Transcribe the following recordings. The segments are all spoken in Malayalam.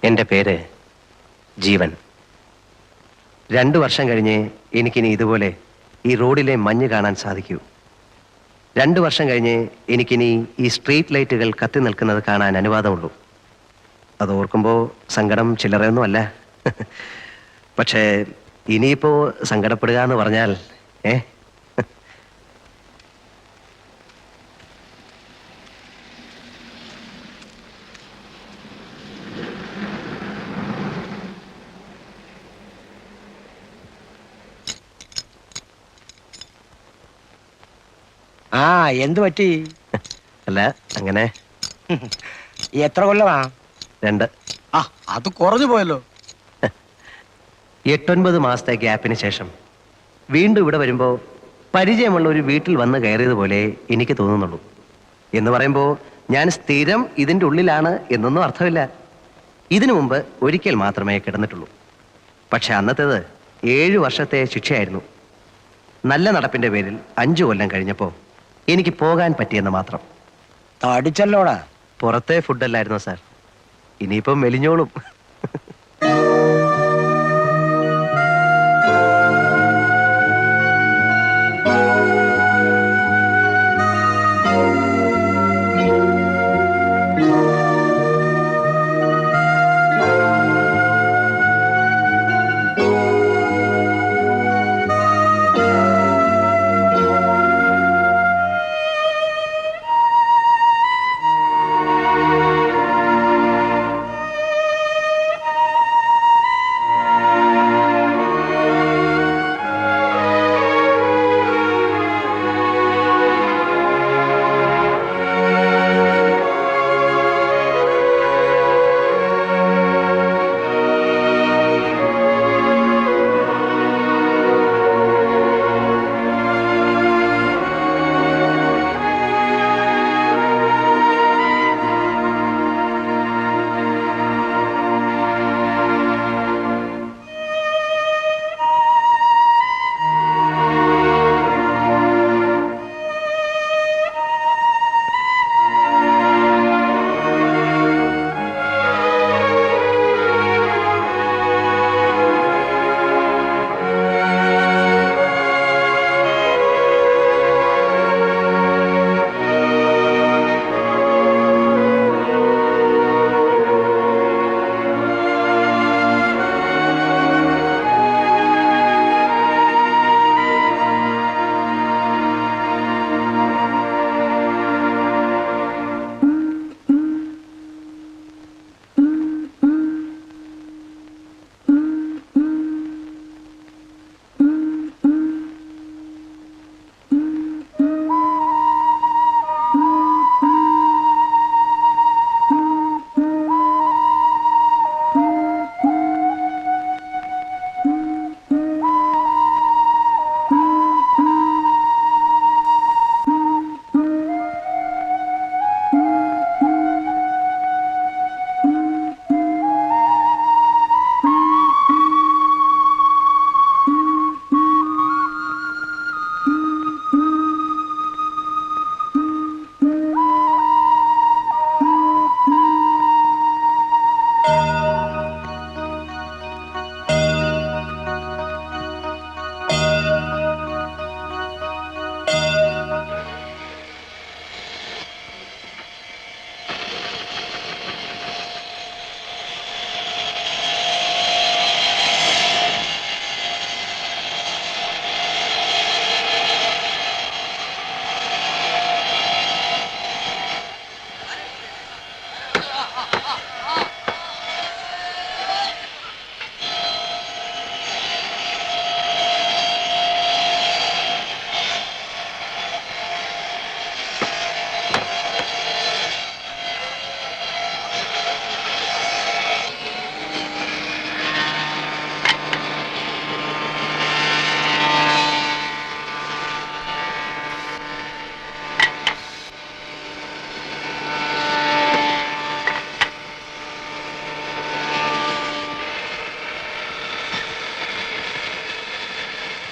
എൻ്റെ പേര് ജീവൻ. 2 വർഷം കഴിഞ്ഞ് എനിക്കിനി ഇതുപോലെ ഈ റോഡിലെ മഞ്ഞ് കാണാൻ സാധിക്കൂ. 2 വർഷം കഴിഞ്ഞ് എനിക്കിനി ഈ സ്ട്രീറ്റ് ലൈറ്റുകൾ കത്തി നിൽക്കുന്നത് കാണാൻ അനുവാദമുള്ളൂ. അത് ഓർക്കുമ്പോൾ സങ്കടം ചില്ലറയൊന്നുമല്ല. പക്ഷേ ഇനിയിപ്പോൾ സങ്കടപ്പെടുക എന്ന് പറഞ്ഞാൽ ആ എന്ത് പറ്റി? അല്ല അങ്ങനെ. എത്ര കൊല്ലമാ? 2. ആ അത് കുറഞ്ഞു പോയല്ലോ. 8-9 മാസത്തെ ഗ്യാപ്പിന് ശേഷം വീണ്ടും ഇവിടെ വരുമ്പോൾ പരിചയമുള്ള ഒരു വീട്ടിൽ വന്ന് കയറിയതുപോലെ എനിക്ക് തോന്നുന്നുള്ളൂ. എന്ന് പറയുമ്പോൾ ഞാൻ സ്ഥിരം ഇതിൻ്റെ ഉള്ളിലാണ് എന്നൊന്നും അർത്ഥമില്ല. ഇതിനു മുമ്പ് ഒരിക്കൽ മാത്രമേ കിടന്നിട്ടുള്ളൂ. പക്ഷെ അന്നത്തേത് 7 വർഷത്തെ ശിക്ഷയായിരുന്നു. നല്ല നടപ്പിൻ്റെ പേരിൽ 5 കൊല്ലം കഴിഞ്ഞപ്പോൾ എനിക്ക് പോകാൻ പറ്റിയെന്ന് മാത്രം. തടിച്ചല്ലോടാ. പുറത്തെ ഫുഡല്ലായിരുന്നോ സാർ? ഇനിയിപ്പം മെലിഞ്ഞോളും.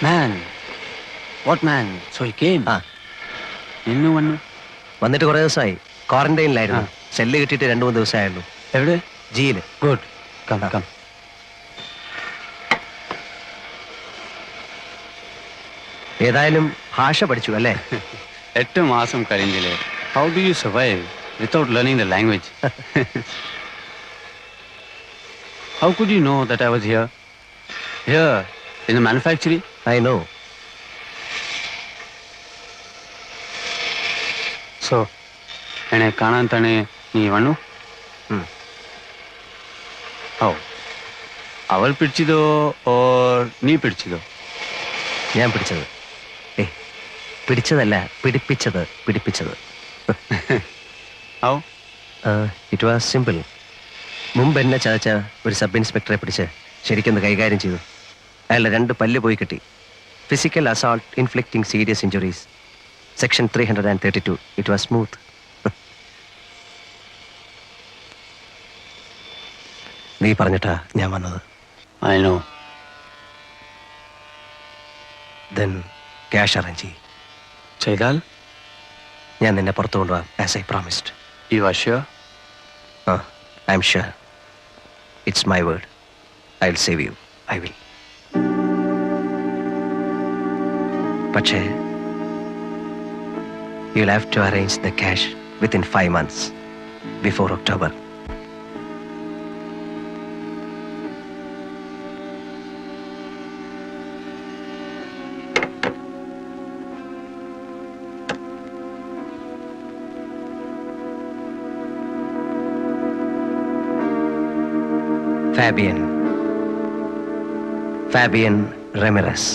Man, what man? So he came. ഇന്നു വന്നു. വന്നിട്ട് കുറേ ദിവസമായി. ക്വാറന്റൈനിലായിരുന്നു. സെല്ല് കിട്ടിയിട്ട് 2-3 ദിവസമായുള്ളൂ. എവിടെ? ജിയിൽ. ഗുഡ്. Come, come. ഏതായാലും ഭാഷ പഠിച്ചു അല്ലേ? 8 മാസം കഴിഞ്ഞില്ലേ. How do you survive without learning the language? How could you know that I was here? Here, in the manufacturing? I know. So, എന്നെ കാണാൻ തന്നെ നീ വന്നു? How? അവൾ പിടിച്ചതോ or നീ പിടിച്ചതോ? ഞാൻ പിടിച്ചത്. പിടിച്ചതല്ല, പിടിപ്പിച്ചത്. How? It was simple. മുമ്പ് എന്നെ ചതച്ച ഒരു സബ് ഇൻസ്പെക്ടറെ പിടിച്ച് ശരിക്കൊന്ന് കൈകാര്യം ചെയ്തു. അയാളുടെ 2 പല്ല് പോയി കിട്ടി. Physical assault inflicting serious injuries, section 332. It was smooth. നീ പറഞ്ഞിട്ടാ ഞാൻ വന്നത്. I know. Then cash arrange ചെയ്യും. ചെയ്താൽ? ഞാൻ നിന്നെ പുറത്തു കൊണ്ടുപോകാം, as I promised. You are sure? I'm sure. It's my word. I will save you. I will. പക്ഷേ you will have to arrange the cash within 5 months before October. Fabian Ramirez.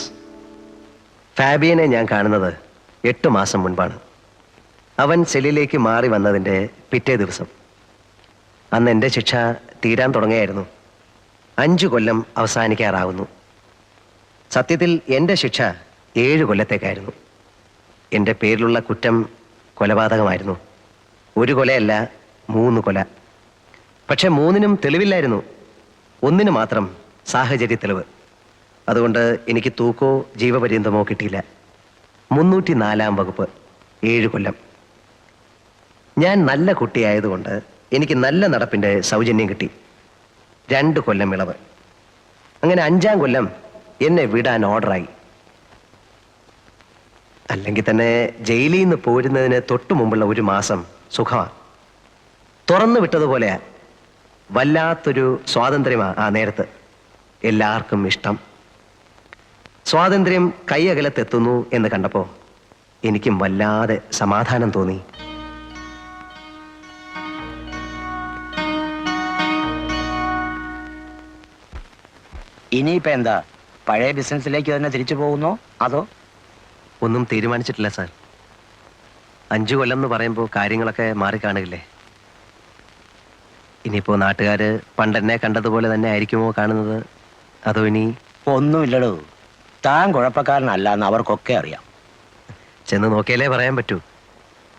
ഫാബിയനെ ഞാൻ കാണുന്നത് 8 മാസം മുൻപാണ്. അവൻ സെല്ലിലേക്ക് മാറി വന്നതിൻ്റെ പിറ്റേ ദിവസം. അന്ന് എൻ്റെ ശിക്ഷ തീരാൻ തുടങ്ങിയായിരുന്നു. 5 കൊല്ലം അവസാനിക്കാറാവുന്നു. സത്യത്തിൽ എൻ്റെ ശിക്ഷ 7 കൊല്ലത്തേക്കായിരുന്നു. എൻ്റെ പേരിലുള്ള കുറ്റം കൊലപാതകമായിരുന്നു. 1 കൊലയല്ല, 3 കൊല. പക്ഷെ 3നും തെളിവില്ലായിരുന്നു. 1 മാത്രം സാഹചര്യ തെളിവ്. അതുകൊണ്ട് എനിക്ക് തൂക്കോ ജീവപര്യന്തമോ കിട്ടിയില്ല. 304 വകുപ്പ്, 7 കൊല്ലം. ഞാൻ നല്ല കുട്ടിയായതുകൊണ്ട് എനിക്ക് നല്ല നടപ്പിൻ്റെ സൗജന്യം കിട്ടി. 2 കൊല്ലം ഇളവ്. അങ്ങനെ 5-ാം കൊല്ലം എന്നെ വിടാൻ ഓർഡറായി. അല്ലെങ്കിൽ തന്നെ ജയിലിൽ നിന്ന് പോരുന്നതിന് തൊട്ടു മുമ്പുള്ള 1 മാസം സുഖമാണ്. തുറന്നു വിട്ടതുപോലെയാ. വല്ലാത്തൊരു സ്വാതന്ത്ര്യമാണ് ആ നേരത്ത്. എല്ലാവർക്കും ഇഷ്ടം. സ്വാതന്ത്ര്യം കൈയകലത്തെത്തുന്നു എന്ന് കണ്ടപ്പോൾ എനിക്കും വല്ലാതെ സമാധാനം തോന്നി. ഇനിയിപ്പോ എന്താ, പഴയ ബിസിനസ്സിലേക്ക് തന്നെ തിരിച്ചു പോകുന്നോ അതോ? ഒന്നും തീരുമാനിച്ചിട്ടില്ല സാർ. 5 കൊല്ലം എന്ന് പറയുമ്പോൾ കാര്യങ്ങളൊക്കെ മാറിക്കാണുകയില്ലേ. ഇനിയിപ്പോ നാട്ടുകാര് പണ്ടെന്നെ കണ്ടതുപോലെ തന്നെ ആയിരിക്കുമോ കാണുന്നത്, അതോ ഇനി? ഒന്നുമില്ലടോ, താൻ കുഴപ്പക്കാരനല്ല എന്ന് അവർക്കൊക്കെ അറിയാം. ചെന്ന് നോക്കിയാലേ പറയാൻ പറ്റൂ.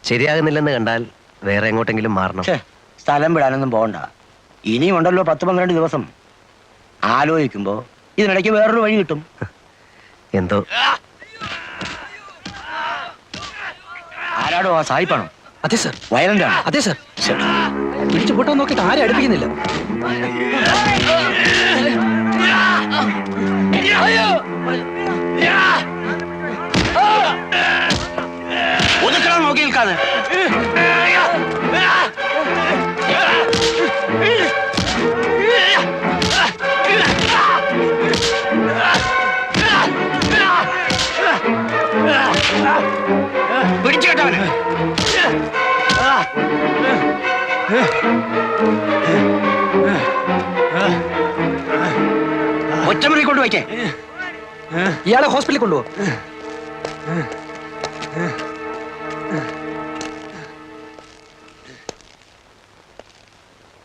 ശരിയാകുന്നില്ലെന്ന് കണ്ടാൽ വേറെ എങ്ങോട്ടെങ്കിലും മാറണം. സ്ഥലം വിടാനൊന്നും പോകണ്ട. ഇനിയും ഉണ്ടല്ലോ 10-12 ദിവസം. ആലോചിക്കുമ്പോ ഇതിനിടയ്ക്ക് വേറൊരു വഴി കിട്ടും. എന്തോ. ആരാടോ? ആ സായിപ്പാണോ? അതെ സർ. വയലന്റ് ആണ്? അതെ സർ. പിടിച്ചു പൊട്ടാൻ നോക്കിയിട്ട് ആരും അടുപ്പിക്കുന്നില്ല. ഒതുക്കണം, നോക്കി നിൽക്കാതെ. പിടിച്ചു കേട്ടവന്. ഒറ്റമുറി കൊണ്ട് വയ്ക്കേ. ഇയാളെ ഹോസ്പിറ്റലിൽ കൊണ്ടുപോ.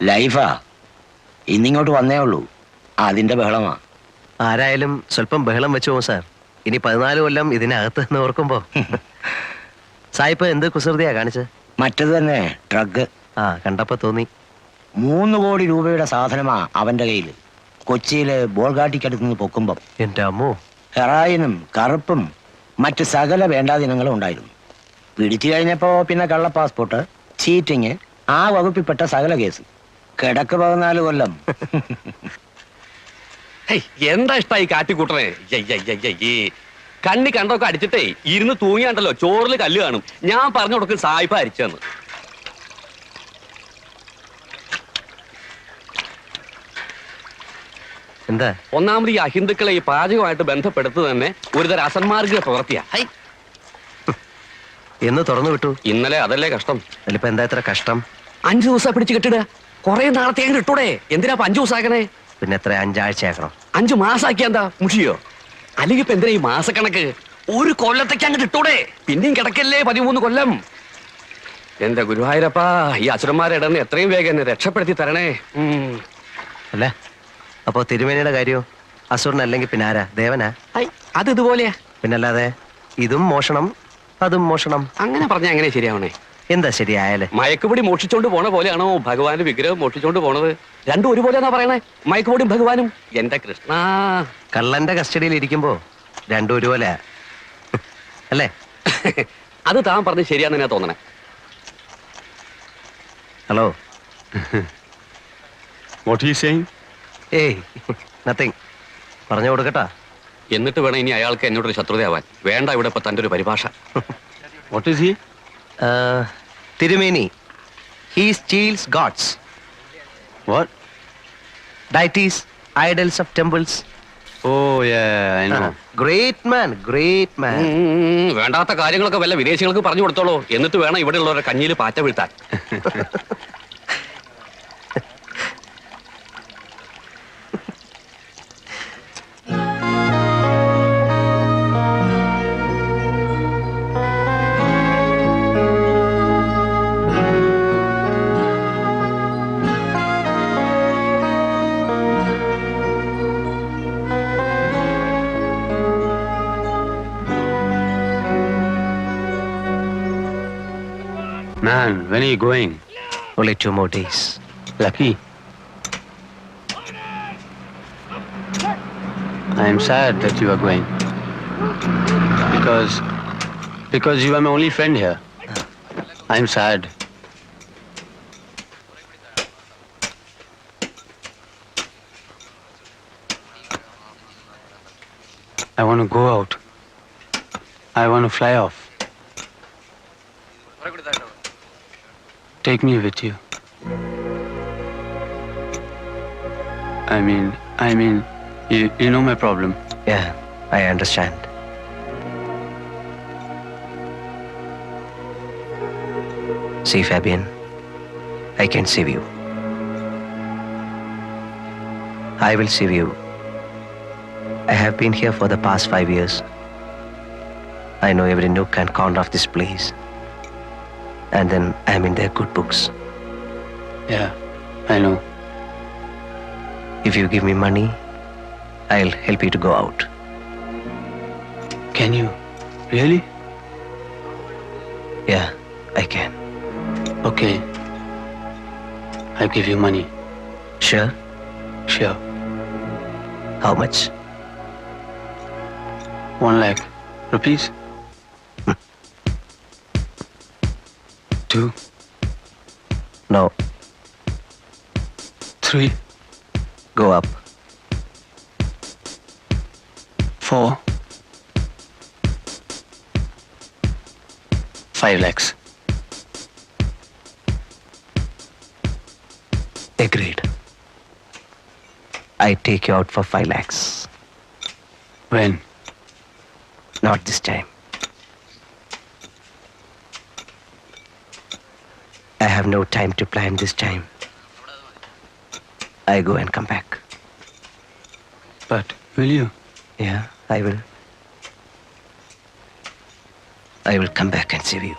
ലൈഫാ. ഇന്നിങ്ങോട്ട് വന്നേ ഉള്ളൂ, അതിന്റെ ബഹളമാ. ആരായാലും സ്വല്പം ബഹളം വെച്ചു പോകും സാർ. ഇനി 14 കൊല്ലം ഇതിനകത്ത് എന്ന് ഓർക്കുമ്പോ. സായിപ്പ് എന്ത് കുസൃതിയാ കാണിച്ചത്? മറ്റത് തന്നെ, ഡ്രഗ്. കണ്ടപ്പോ തോന്നി. 3 കോടി രൂപയുടെ സാധനമാ അവന്റെ കയ്യിൽ. കൊച്ചിയിലെ ബോൾഗാട്ടിക്കടുത്തുനിന്ന് പൊക്കുമ്പം എന്റെ അമ്മോ. ഹെറായിനും കറുപ്പും മറ്റ് സകല വേണ്ടാദിനങ്ങളും ഉണ്ടായിരുന്നു. പിടിച്ചു കഴിഞ്ഞപ്പോ പിന്നെ കള്ള പാസ്പോർട്ട്, ചീറ്റിങ്, ആ വകുപ്പിൽപ്പെട്ട സകല കേസ്. കിടക്ക് 14 കൊല്ലം. എന്താ ഇഷ്ടായി കാട്ടിക്കൂട്ടണേ? കണ്ണി കണ്ടൊക്കെ അടിച്ചിട്ടേ ഇരുന്ന് തൂങ്ങിയാണ്ടല്ലോ ചോറിൽ കല്ല് കാണും. ഞാൻ പറഞ്ഞു കൊടുക്കും സായിപ്പ അരിച്ചെന്ന്. എന്താ? ഒന്നാമത് ഈ അഹിന്ദുക്കളെ ഈ പാചകമായിട്ട് ബന്ധപ്പെടുത്തു തന്നെ ഒരുതരം അസന്മാർഗ പ്രവൃത്തിയാ. എന്ന് തുറന്നു വിട്ടു. ഇന്നലെ അതല്ലേ കഷ്ടം. അതിലിപ്പോ എന്താ ഇത്ര കഷ്ടം? 5 ദിവസം പിടിച്ച് കെട്ടിടുക. കുറെ നാളത്തെ കിട്ടൂടെ? എന്തിനാ 5 ദിവസം ആക്കണേ? പിന്നെ എത്ര 5 ആഴ്ചയാക്കണം? 5 മാസാക്കിയ എന്താ മുഷിയോ? അല്ലെങ്കിൽ ഇപ്പൊ എന്തിനാ ഈ മാസക്കണക്ക്? ഒരു കൊല്ലത്തേക്ക് അങ്ങോട്ട് ഇട്ടൂടെ? പിന്നെയും കിടക്കല്ലേ 13 കൊല്ലം. എന്റെ ഗുരുവായൂരപ്പാ, ഈ അസുരന്മാരെ ഇടന്ന് എത്രയും വേഗം എന്നെ രക്ഷപ്പെടുത്തി തരണേ. അല്ലേ? അപ്പോ തിരുമേനിയുടെ കാര്യോ? അസുരനല്ലെങ്കിൽ പിന്നെ ആരാ? ദേവനാ? അത് ഇതുപോലെയാ. പിന്നല്ലാതെ ഇതും മോഷണം അതും മോഷണം. അങ്ങനെ പറഞ്ഞാ എങ്ങനെ ശരിയാവണേ? എന്താ ശരിയായാലേ? മയക്കുപൊടി മോഷിച്ചോണ്ട് പോണ പോലെയാണോ ഭഗവാന്റെ വിഗ്രഹം മോഷിച്ചോണ്ട് പോണത്? രണ്ടും ഒരുപോലെയാണോ പറയണേ? മയക്കുപൊടിയും ഭഗവാനും. എന്റെ കൃഷ്ണ, കള്ളന്റെ കസ്റ്റഡിയിൽ ഇരിക്കുമ്പോ രണ്ടും ഒരുപോലെ അല്ലേ? അത് താൻ പറഞ്ഞ് ശരിയാന്ന് ഞാൻ തോന്നണേ. Hello. What are you saying? ഏയ് നത്തിങ്. പറഞ്ഞു കൊടുക്കട്ടാ. എന്നിട്ട് വേണം ഇനി അയാൾക്ക് എന്നോടൊരു ശത്രുതയാവാൻ. വേണ്ട ഇവിടെ ഇപ്പൊ തന്റെ ഒരു പരിഭാഷ. What is he? തിരുമേനി, he steals gods, What? deities, idols of temples. Oh, yeah, I know. Great man, great man. വേണ്ടാത്ത കാര്യങ്ങളൊക്കെ വല്ല വിദേശികൾക്ക് പറഞ്ഞു കൊടുത്തോളൂ. എന്നിട്ട് വേണം ഇവിടെ ഉള്ളവരുടെ കഞ്ഞിയിൽ പാറ്റ വീഴ്ത്താൻ. Man, when are you going? Only 2 more days. Lucky. I am sad that you are going. Because you are my only friend here. I am sad. I want to go out. I want to fly off. Take me with you. I mean, you know my problem. Yeah, I understand. See, Fabian, I can save you. I will save you. I have been here for the past 5 years. I know every nook and corner of this place. And then I'm in their good books. Yeah, I know. If you give me money, I'll help you to go out. Can you? Really? Yeah, I can. Okay. I'll give you money. Sure? Sure. How much? 1 lakh rupees. 2, No, 3, go up. 4, 5 lakhs. Agreed. I take you out for 5 lakhs. When? Not this time. I have no time to plan this time. I go and come back. But will you? Yeah, I will. I will come back and save you.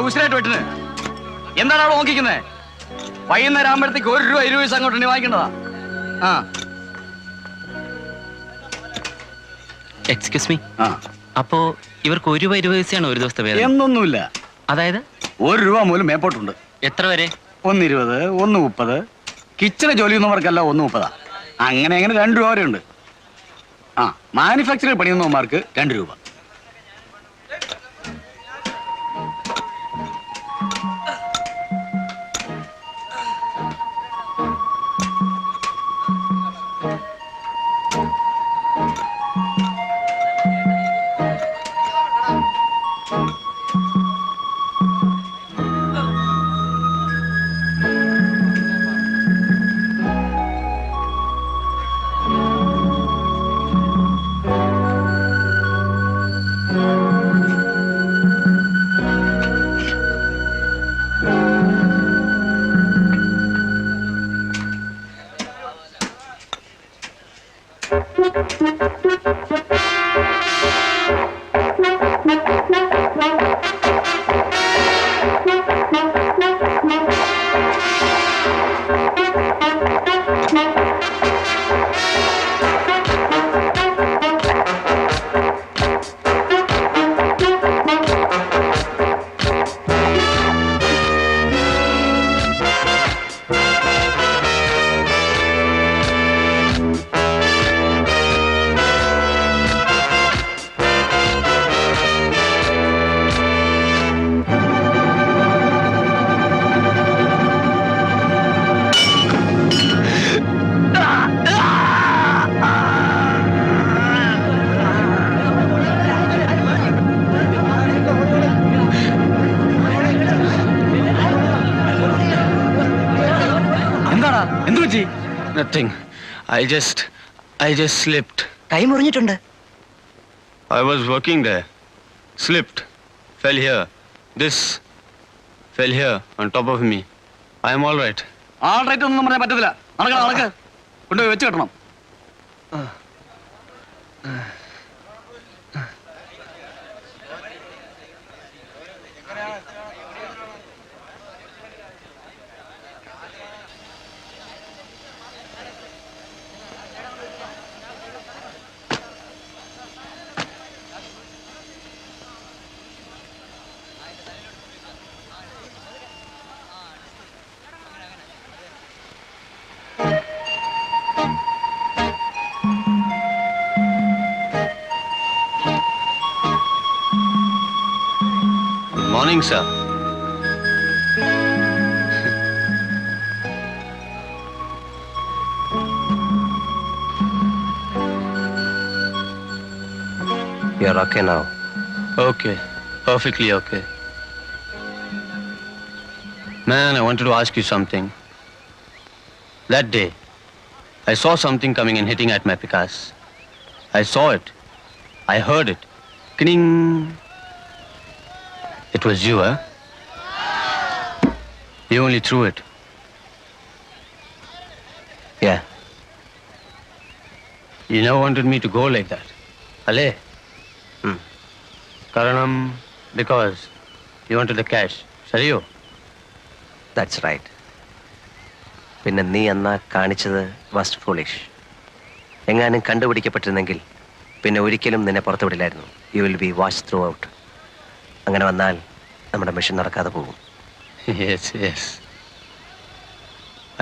ഉശിരായിട്ട് വെട്ടിന്. എന്താണ് അവിടെ നോക്കിക്കുന്നേ? വൈകുന്നേരം ആകുമ്പോഴത്തേക്ക് 1 രൂപ 20 പൈസ അങ്ങോട്ട് വാങ്ങിക്കേണ്ടതാ. ആ എക്സ്ക്യൂസ് മീ, ആ അപ്പോ ഇവർക്ക് 1 രൂപ 20 പൈസയാണ് ഒരു ദിവസത്തെ വേതനം? എന്നൊന്നുമില്ല. അതായത് 1 രൂപ മൂലം മേപ്പോട്ടുണ്ട്. എത്ര വരെ? 1.20, 1.30. കിച്ചണ് ജോലി ചെയ്യുന്നവർക്കല്ല 1.30. അങ്ങനെ 2 രൂപ വരെ ഉണ്ട്. ആ മാനുഫാക്ചറിംഗ് പണിയുന്നവന്മാർക്ക് 2 രൂപ. Nothing. I just slipped. കൈ മുറിഞ്ഞിട്ടുണ്ട്. I was working there. Slipped. Fell here. This fell here on top of me. I am all right. All right ഒന്നും പറയാൻ പറ്റത്തില്ല. നടക്ക് കൊണ്ടുപോയി വെച്ച് കെട്ടണം. Morning, sir. You're okay now. Okay. Perfectly okay. Man, I wanted to ask you something. That day, I saw something coming and hitting at my Picasso. I saw it. I heard it. Kning. It was you, huh? You only threw it. Yeah. You never wanted me to go like that. Ale? Karanam, because you wanted the cash. Sariyo? That's right. പിന്നെ നീ അന്നാ കാണിച്ചത് വാസ് ഫൂളിഷ്. എങ്ങാനും കണ്ടുപിടിക്കപ്പെട്ടിരുന്നെങ്കിൽ പിന്നെ ഒരിക്കലും നിന്നെ പുറത്തു വിടില്ലായിരുന്നു. You will be watch throughout. അങ്ങനെ വന്നാൽ നമ്മുടെ മിഷൻ നടക്കാതെ പോകും. Yes, yes.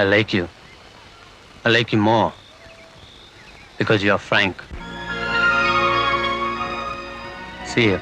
I like you. I like you more because you are frank. See you.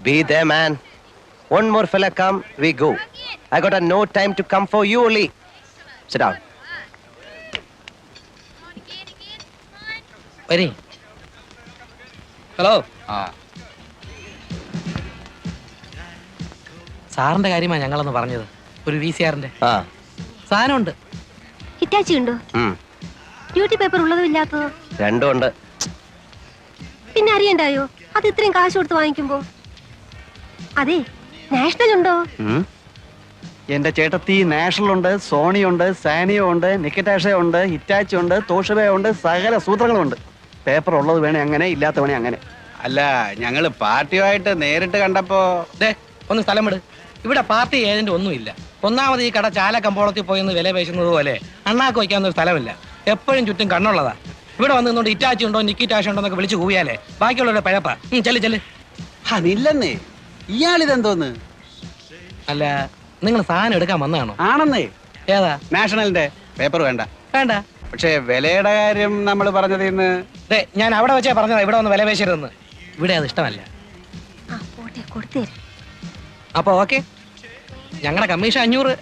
Be there, man. One more fella come, we go. I got no time to come for you only. Sit down. വരി. ഹലോ. സാറിന്റെ കാര്യമാണ് ഞങ്ങളൊന്ന് പറഞ്ഞത്. ഒരു VCRന്റെ ആ. സാധനമുണ്ട്. ഹിറ്റാച്ചി ഉണ്ടോ? ഡ്യൂട്ടി പേപ്പർ ഉള്ളതും ഇല്ലാത്തതോ? രണ്ടും ഉണ്ട്. പിന്നെ അറിയണ്ടായോ അത് ഇത്രയും കാശ് കൊടുത്ത് വാങ്ങിക്കുമ്പോ? അതെ, നാഷണൽ ഉണ്ടോ? എന്റെ ചേട്ടത്തി നാഷണൽ ഉണ്ട്, സോണി ഉണ്ട്, സാനിയോ ഉണ്ട്, നിക്കറ്റാഷ ഉണ്ട്, ഹിറ്റാച്ചി ഉണ്ട്, തോഷബ ഉണ്ട്, സകല സൂത്രങ്ങളും ഉണ്ട്. പേപ്പർ ഉള്ളത് വേണേ അങ്ങനെ, ഇല്ലാത്ത വേണേ അങ്ങനെ. അല്ല, ഞങ്ങള് പാർട്ടിയുമായിട്ട് നേരിട്ട് കണ്ടപ്പോ ഒന്ന് സ്ഥലം വിട്. ഇവിടെ പാർട്ടി ഏജന്റ് ഒന്നുമില്ല. ഒന്നാമത് ഈ കട ചാല കമ്പോളത്തിൽ പോയെന്ന് വില പേശുന്നത് പോലെ അണ്ണാക്ക് വയ്ക്കാവുന്ന ഒരു സ്ഥലമില്ല. എപ്പോഴും ചുറ്റും കണ്ണുള്ളതാ. ഇവിടെ വന്ന് നിന്നോണ്ട് ഇറ്റാച്ചി ഉണ്ടോ നിക്കിറ്റാഷ് ഉണ്ടോ എന്നൊക്കെ വിളിച്ച് കൂവിയാലേ ബാക്കിയുള്ളവരുടെ പഴപ്പാ. ചെല്ല് ചെല്ല്. അതില്ലെന്നേ, ഇയാളിതെന്തോന്ന്? അല്ല, നിങ്ങൾ സാധനം എടുക്കാൻ വന്നതാണോ? ആണെന്നേ. ഏതാ? നാഷണലിന്റെ പേപ്പർ വേണ്ട. വേണ്ട. പക്ഷേ വിലയുടെ കാര്യം നമ്മൾ പറഞ്ഞത് ഇന്ന് ഞാൻ അവിടെ വെച്ചാ പറഞ്ഞതാ ഇവിടെ ഒന്ന് വില പേശരുതെന്ന്. ഇവിടെ അത് ഇഷ്ടമല്ല. പോട്ടെ, കൊടുത്തേരും. അപ്പൊ ഓക്കെ, ഞങ്ങളുടെ കമ്മീഷൻ 500.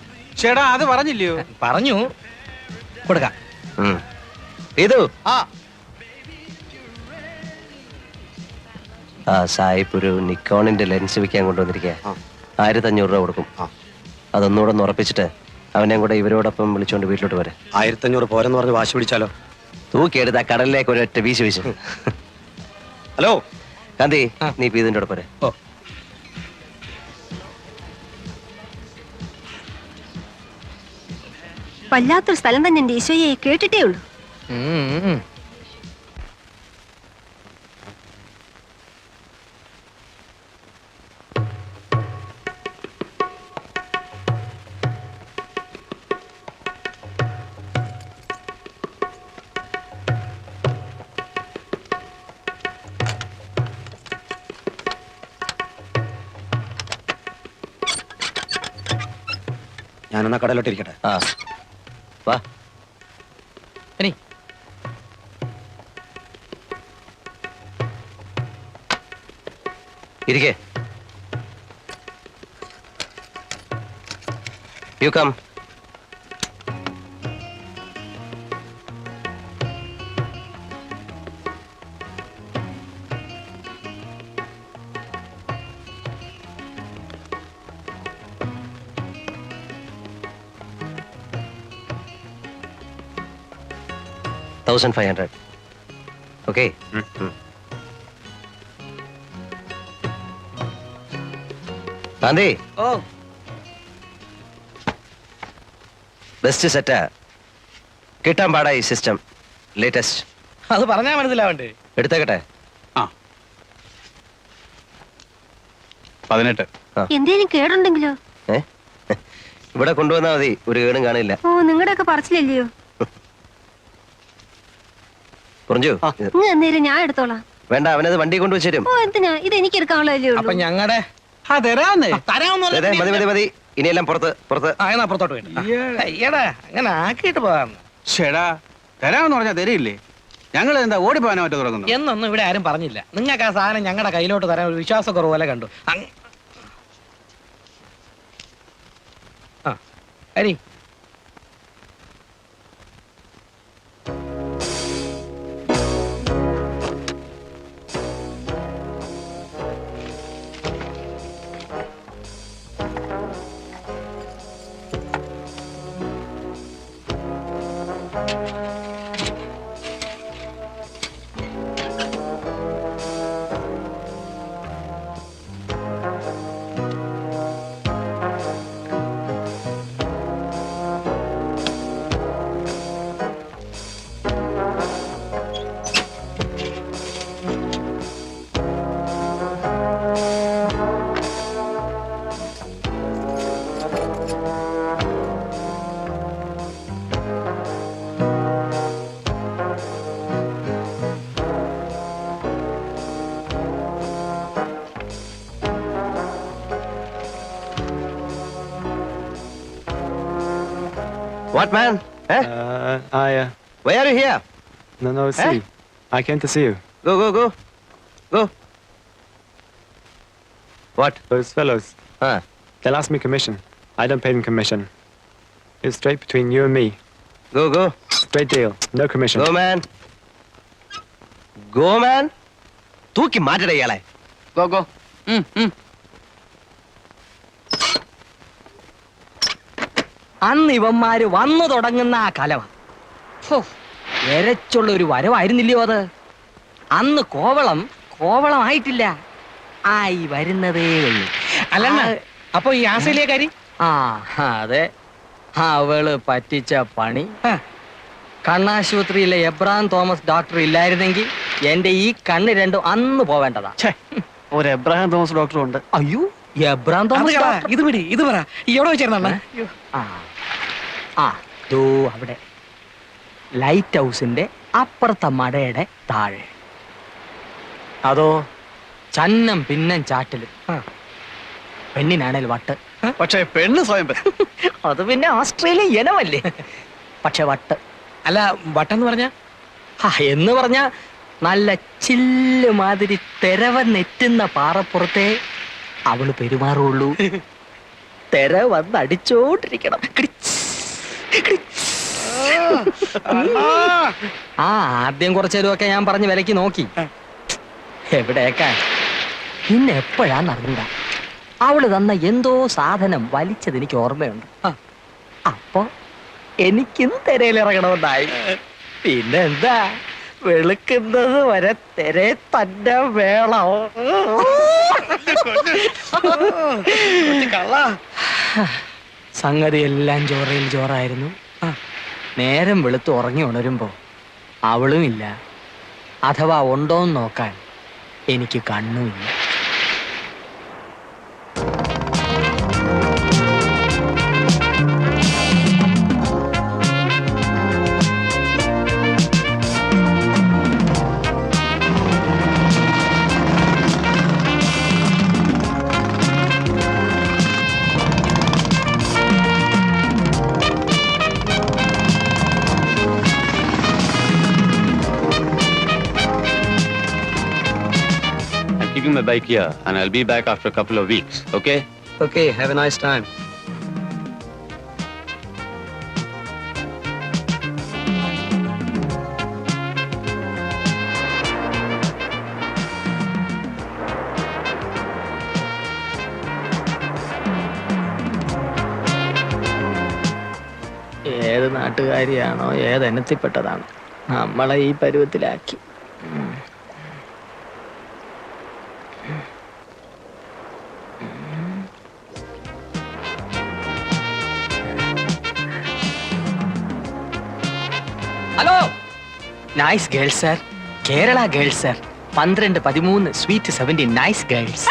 ചേട്ടാ അത് പറഞ്ഞില്ലയോ? പറഞ്ഞു, കൊടുക്കാം. ഇതു ആ സായിപ്പ് ഒരു നിക്കോണിന്റെ ലെൻസ് വിൽക്കാൻ കൊണ്ടുവന്നിരിക്കുക. 1500 രൂപ കൊടുക്കും. അതൊന്നുകൂടെ ഒന്ന് ഉറപ്പിച്ചിട്ട് അവനെയും കൂടെ ഇവരോടൊപ്പം വിളിച്ചോണ്ട് വീട്ടിലോട്ട് വരെ. 1500 പോരെന്ന് പറഞ്ഞ് വാശി പിടിച്ചാലോ? തൂക്കിയെടുത്ത് ആ കടലിലേക്ക് ഒരൊറ്റ വീശു വീശു. ഹലോ കാന്തി, നീ ഇപ്പൊ ഇതിന്റെ കൂടെ പോരെ. ഓ വല്ലാത്തൊരു സ്ഥലം തന്നെ എന്റെ ഈശോയെ, കേട്ടിട്ടേ ഉള്ളൂ. ഞാനെന്നാ കടലോട്ടിരിക്കട്ടെ. ആ വാ. ഇനി ഇരിക്കേ. You come. $1,500. Okay. ഗാന്ധി, ഓ ബെസ്റ്റ് സെറ്റാ. കിട്ടാൻ പാടാ ഈ സിസ്റ്റം. ലേറ്റസ്റ്റ്. അത് പറഞ്ഞാ മനസ്സിലാവണ്ടേ? എടുത്തേക്കട്ടെ. 18. എന്തേലും കേടുണ്ടെങ്കിലോ? ഏ ഇവിടെ കൊണ്ടുവന്നാ മതി, ഒരു കേടും കാണില്ല. ഓ, നിങ്ങളുടെ ഒക്കെ പറച്ചില്ലല്ലയോ? പുറഞ്ചു, ഇങ്ങ് എന്നേരം ഞാൻ എടുത്തോളാം. വേണ്ട, അവനത് വണ്ടി കൊണ്ടുവച്ചു. ഓ, എന്തിനാ? ഇത് എനിക്ക് എടുക്കാനുള്ളതല്ലേ അപ്പൊ ഉള്ളൂ. ഞങ്ങളുടെ തരാന്നേ. മതി മതി മതി, ഇനിയെല്ലാം പുറത്ത് പുറത്ത്. അപ്പുറത്തോട്ട് വേണ്ട. അയ്യടാ, അങ്ങനെ ആക്കിയിട്ട് പോകാന്ന് ചേടാ, തരാമെന്ന് പറഞ്ഞാൽ തരില്ലേ? ഞങ്ങൾ എന്താ ഓടിപ്പോകാനോ മറ്റോ തുടങ്ങുന്നു? എന്നൊന്നും ഇവിടെ ആരും പറഞ്ഞില്ല. നിങ്ങൾക്ക് ആ സാധനം ഞങ്ങളുടെ കയ്യിലോട്ട് തരാൻ ഒരു വിശ്വാസക്കുറവ് പോലെ കണ്ടു. അരി What, man? Eh? Yeah. Why are you here? No, see. I came to see you. Go, go, go. Go. What? Those fellows, Huh? they'll ask me commission. I don't pay them commission. It's straight between you and me. Go, go. Straight deal. No commission. Go, man. Go, man. തൂക്കി മാറ്റട ഇയാളെ. Go go. അന്ന് ഇവന്മാര് വന്നു തുടങ്ങുന്ന ആ കലവ എരച്ചുള്ള ഒരു വരവായിരുന്നില്ലയോ അത്? അന്ന് കോവളമായിട്ടില്ല, ആയി വരുന്നതേ ഉള്ളൂ. അല്ല, അപ്പൊ ഈ ആസ്ട്രേലിയക്കാരി? ആ അതെ, അവള് പറ്റിച്ച പണി. കണ്ണാശുപത്രിയിലെ എബ്രാം തോമസ് ഡോക്ടർ ഇല്ലായിരുന്നെങ്കിൽ എന്റെ ഈ കണ്ണ് രണ്ടും അന്ന് പോവേണ്ടതാ. ഒരു എബ്രഹാം തോമസ് ഡോക്ടറും ഉണ്ട്. അയ്യോ, എബ്രാം തോമസ് ഡോക്ടർ? ഇത് പിടി, ഇത് പറ. എവിടെ വെച്ചിരുന്ന? ദോ അവിടെ ലൈറ്റ് ഹൗസിന്റെ അപ്പുറത്തെ മടയുടെ താഴെ. അതോ ചന്നം പിന്നം ചാട്ടില്. പെണ്ണിനാണേൽ വട്ട്. പക്ഷേ പെണ്ണ് സ്വയം അത് പിന്നെ ഓസ്ട്രേലിയൻ ഇനമല്ലേ. പക്ഷെ വട്ട്. അല്ല, വട്ടെന്ന് പറഞ്ഞ എന്ന് പറഞ്ഞ നല്ല ചില്ല് മാതിരി തെരവ നെറ്റുന്ന പാറപ്പുറത്തെ അവള് പെരുമാറുള്ളൂ. തെര വന്ന് അടിച്ചോണ്ടിരിക്കണം. ആദ്യം കുറച്ചേരുമൊക്കെ ഞാൻ പറഞ്ഞ് വിലക്ക് നോക്കി. എവിടേക്കാ പിന്നെ എപ്പോഴാന്ന് അറിഞ്ഞൂടാ അവള് തന്ന എന്തോ സാധനം വലിച്ചത് എനിക്ക് ഓർമ്മയുണ്ട്. അപ്പൊ എനിക്കും തെരയിലിറങ്ങണമെന്നായി. പിന്നെന്താ, വെളുക്കുന്നത് വരെ തെരെ തന്നെ വേണം. സംഗതി എല്ലാം ചോറയിൽ ചോറായിരുന്നു. നേരം വെളുത്ത് ഉറങ്ങി ഉണരുമ്പോ അവളും ഇല്ല, അഥവാ ഉണ്ടോന്ന് നോക്കാൻ എനിക്ക് കണ്ണുമില്ല. Keeping my bike here, and I'll be back after a couple of weeks. Okay? Okay, have a nice time. ഏത് നാട്ടുകാരിയാണോ ഏതെണ്ണത്തിൽപ്പെട്ടതാണ് നമ്മളെ ഈ പരുവത്തിലാക്കി. Hello, nice girls sir, Kerala girls sir, 12, 13, sweet 17, nice girls.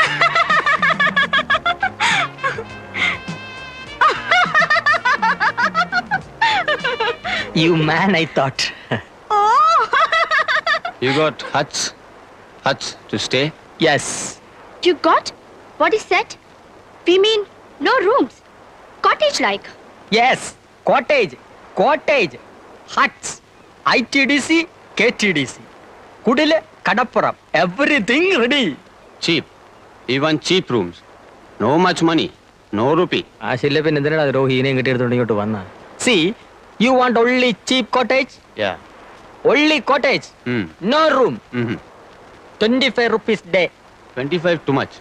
You man, I thought. You got huts? Huts to stay? Yes. You got? What is that? We mean no rooms. Cottage like. Yes. Cottage. Cottage. Huts. ITDC, KTDC. Kudile, Kadappuram. Everything ready. Cheap. Even cheap rooms. No much money. No rupee. ആശില്ല പിന്നെ എന്തിനാണ് രോഹിനെയും കിട്ടിയെടുത്തോണ്ട് ഇങ്ങോട്ട് വന്ന? See, you want only cheap cottage? Yeah. Only cottage. No room. 25 rupees day. 25 too much.